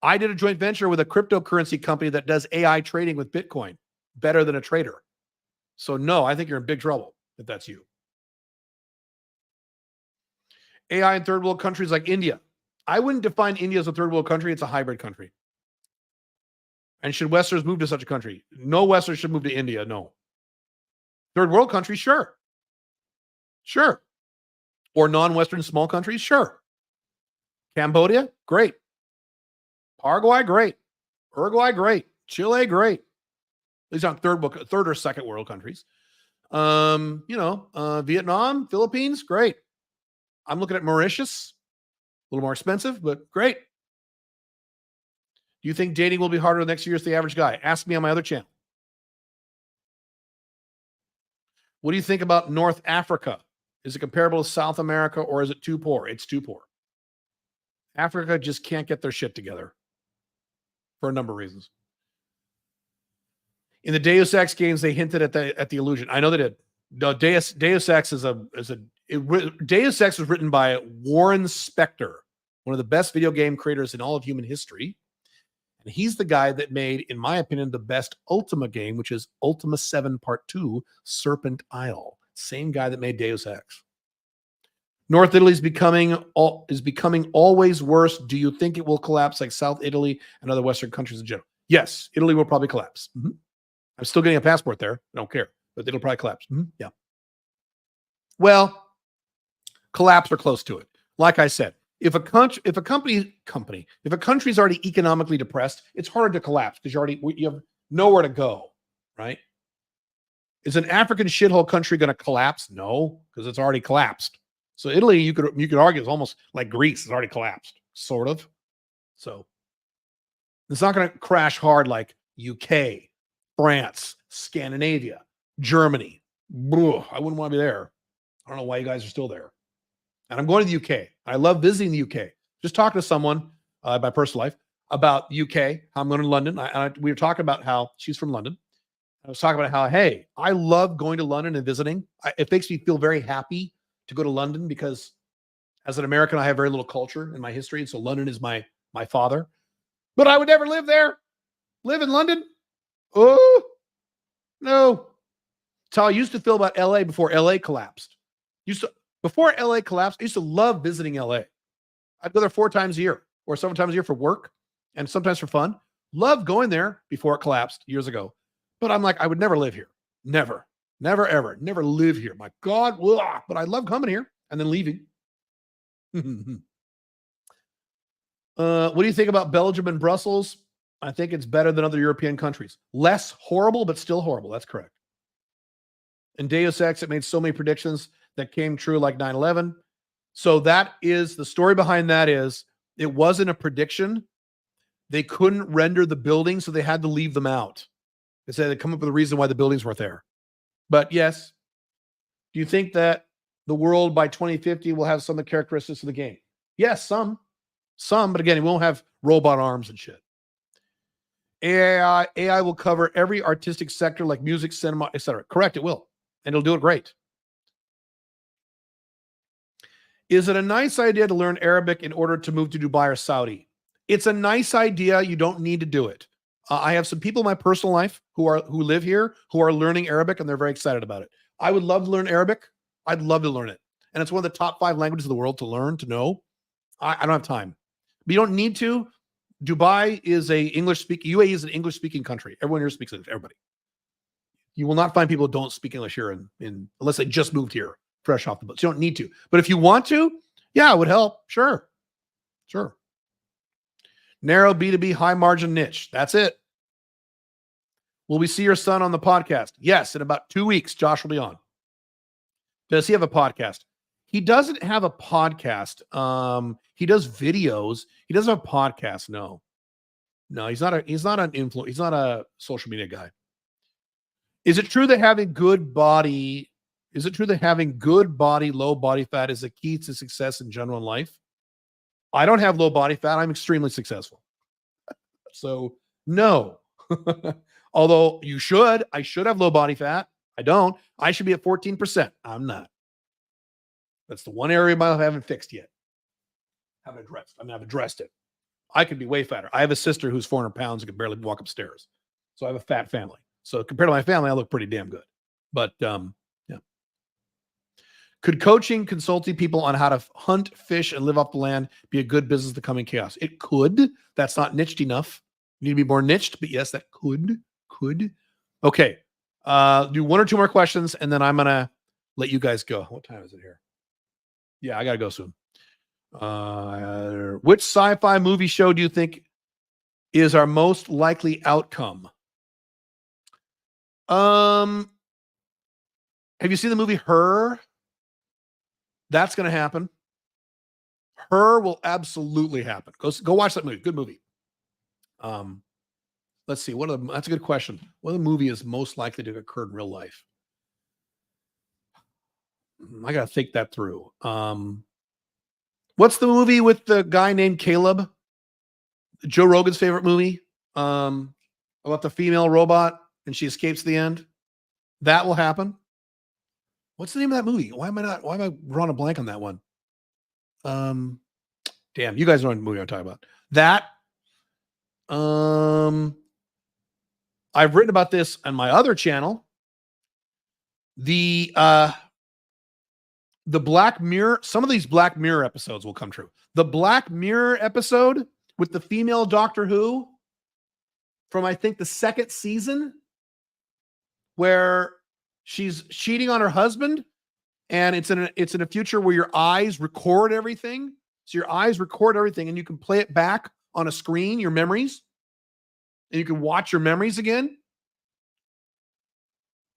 I did a joint venture with a cryptocurrency company that does AI trading with Bitcoin better than a trader. So no, I think you're in big trouble if that's you. AI in third world countries like India. I wouldn't define India as a third world country. It's a hybrid country. And should Westerners move to such a country? No Westerners should move to India. No. Third world country, sure. Sure. Or non-Western small countries, sure. Cambodia, great. Paraguay, great. Uruguay, great. Chile, great. These aren't third or second world countries. Vietnam, Philippines, great. I'm looking at Mauritius, a little more expensive, but great. Do you think dating will be harder next year as the average guy? Ask me on my other channel. What do you think about North Africa? Is it comparable to South America or is it too poor? It's too poor. Africa just can't get their shit together for a number of reasons. In the Deus Ex games, they hinted at the illusion. I know they did. No, Deus Ex Deus Ex was written by Warren Spector, one of the best video game creators in all of human history. And he's the guy that made, in my opinion, the best Ultima game, which is Ultima 7 Part 2, Serpent Isle. Same guy that made Deus Ex. North Italy is becoming always worse. Do you think it will collapse like South Italy and other Western countries in general? Yes, Italy will probably collapse. Mm-hmm. I'm still getting a passport there. I don't care, but it'll probably collapse. Mm-hmm. Yeah. Well, collapse or close to it. Like I said, if a country's already economically depressed, it's harder to collapse because you have nowhere to go, right? Is an African shithole country going to collapse? No, because it's already collapsed. So Italy, you could argue, is almost like Greece. It's already collapsed, sort of. So it's not going to crash hard like UK, France, Scandinavia, Germany. I wouldn't want to be there. I don't know why you guys are still there. And I'm going to the UK. I love visiting the UK. Just talking to someone, my personal life, about the UK, how I'm going to London. We were talking about how she's from London. I was talking about how, hey, I love going to London and visiting. It makes me feel very happy to go to London because as an American, I have very little culture in my history. And so London is my father. But I would never live there. Live in London? Oh, no. That's how I used to feel about LA before LA collapsed. Before LA collapsed, I used to love visiting LA. I'd go there 4 times a year or 7 times a year for work and sometimes for fun. Loved going there before it collapsed years ago. But I'm like, I would never live here. Never, ever. Never live here. My God. Ugh, but I love coming here and then leaving. What do you think about Belgium and Brussels? I think it's better than other European countries. Less horrible, but still horrible. That's correct. In Deus Ex, it made so many predictions that came true, like 9/11. So that is the story behind that. Is it wasn't a prediction. They couldn't render the buildings, so they had to leave them out. They said they'd come up with a reason why the buildings weren't there. But yes, do you think that the world by 2050 will have some of the characteristics of the game? Yes, some, but again, it won't have robot arms and shit. AI will cover every artistic sector like music, cinema, etc. Correct, it will. And it'll do it great. Is it a nice idea to learn Arabic in order to move to Dubai or Saudi? It's a nice idea. You don't need to do it. I have some people in my personal life who live here who are learning Arabic, and they're very excited about it. I would love to learn Arabic. I'd love to learn it. And it's one of the top 5 languages of the world to learn, to know. I don't have time. But you don't need to. Dubai is UAE is an English-speaking country. Everyone here speaks English, everybody. You will not find people who don't speak English here unless they just moved here, fresh off the boat. You don't need to. But if you want to, yeah, it would help. Sure. Narrow B2B high margin niche. That's it. Will we see your son on the podcast? Yes, in about 2 weeks, Josh will be on. Does he have a podcast? He doesn't have a podcast. He does videos. He doesn't have a podcast. No, he's not an influencer. He's not a social media guy. Is it true that having good body, low body fat is the key to success in general in life? I don't have low body fat. I'm extremely successful. So no. Although I should have low body fat. I don't. I should be at 14%. I'm not. That's the one area of my life I haven't fixed yet. I've addressed it. I could be way fatter. I have a sister who's 400 pounds and can barely walk upstairs. So I have a fat family. So compared to my family, I look pretty damn good. But yeah. Could coaching, consulting people on how to hunt, fish, and live off the land be a good business to come in chaos? It could. That's not niched enough. You need to be more niched, but yes, that could. Okay. Do one or two more questions, and then I'm going to let you guys go. What time is it here? Yeah, I got to go soon. Which sci-fi movie show do you think is our most likely outcome? Have you seen the movie Her? That's going to happen. Her will absolutely happen. Go watch that movie. Good movie. Let's see. That's a good question. What the movie is most likely to occur in real life? I got to think that through. What's the movie with the guy named Caleb? Joe Rogan's favorite movie about the female robot and she escapes the end. That will happen. What's the name of that movie? Why am I drawing a blank on that one? Damn, you guys know what movie I'm talking about. That. I've written about this on my other channel. The Black Mirror, some of these Black Mirror episodes will come true. The Black Mirror episode with the female Doctor Who from, I think, the second season, where she's cheating on her husband, and it's in a future where your eyes record everything. So your eyes record everything, and you can play it back on a screen, your memories, and you can watch your memories again.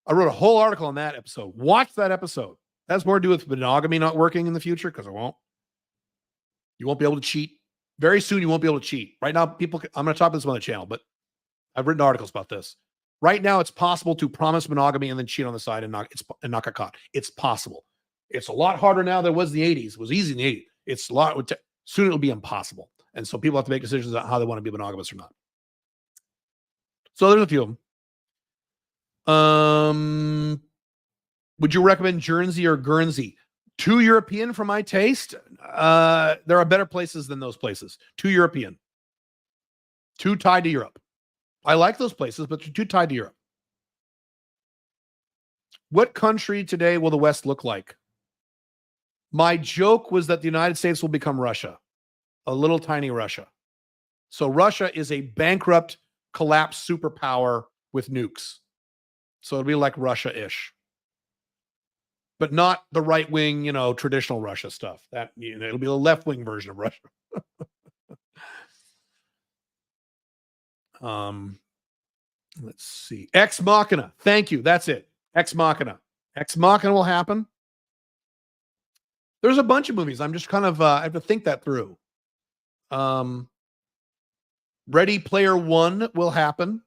I wrote a whole article on that episode. Watch that episode. That has more to do with monogamy not working in the future, because it won't. You won't be able to cheat. Very soon, you won't be able to cheat. Right now, I'm going to talk about this on the channel, but I've written articles about this. Right now, it's possible to promise monogamy and then cheat on the side and not get caught. It's possible. It's a lot harder now than it was in the 80s. It was easy in the 80s. It's a lot. Soon it'll be impossible. And so people have to make decisions on how they want to be monogamous or not. So there's a few of them. Would you recommend Jersey or Guernsey? Too European for my taste. There are better places than those places. Too European. Too tied to Europe. I like those places, but they're too tied to Europe. What country today will the West look like? My joke was that the United States will become Russia. A little tiny Russia. So Russia is a bankrupt, collapsed superpower with nukes. So it'll be like Russia-ish. But not the right-wing, traditional Russia stuff. That it'll be a left-wing version of Russia. Let's see. Ex Machina. Thank you. That's it. Ex Machina. Ex Machina will happen. There's a bunch of movies. I'm just kind of I have to think that through. Ready Player One will happen.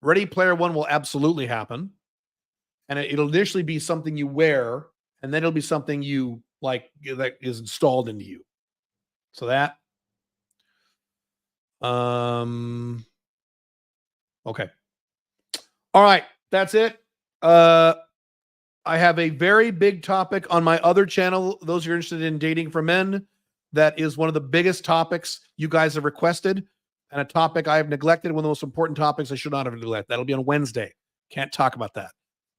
Ready Player One will absolutely happen. And it'll initially be something you wear, and then it'll be something you like that is installed into you. So that. Okay. All right. That's it. I have a very big topic on my other channel. Those who are interested in dating for men, that is one of the biggest topics you guys have requested, and a topic I have neglected. One of the most important topics I should not have neglected. That'll be on Wednesday. Can't talk about that.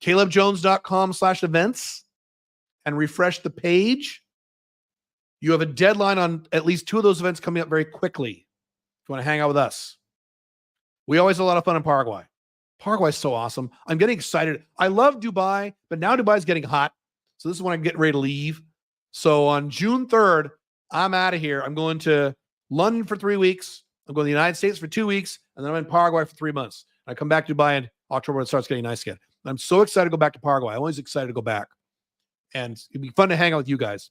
CalebJones.com/events and refresh the page. You have a deadline on at least 2 of those events coming up very quickly. If you want to hang out with us. We always have a lot of fun in Paraguay. Paraguay is so awesome. I'm getting excited. I love Dubai, but now Dubai is getting hot. So this is when I'm getting ready to leave. So on June 3rd, I'm out of here. I'm going to London for 3 weeks. I'm going to the United States for 2 weeks. And then I'm in Paraguay for 3 months. I come back to Dubai in October when it starts getting nice again. I'm so excited to go back to Paraguay. I'm always excited to go back. and it'd be fun to hang out with you guys.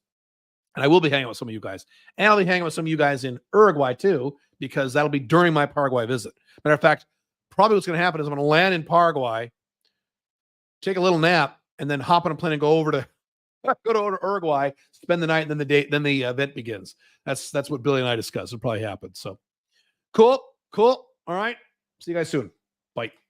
And I will be hanging out with some of you guys. And I'll be hanging out with some of you guys in Uruguay too, because that'll be during my Paraguay visit. Matter of fact, probably what's going to happen is I'm going to land in Paraguay, take a little nap, and then hop on a plane and go over to Uruguay, spend the night, and then the event begins. That's what Billy and I discussed. It'll probably happen. So cool. All right. See you guys soon. Bye.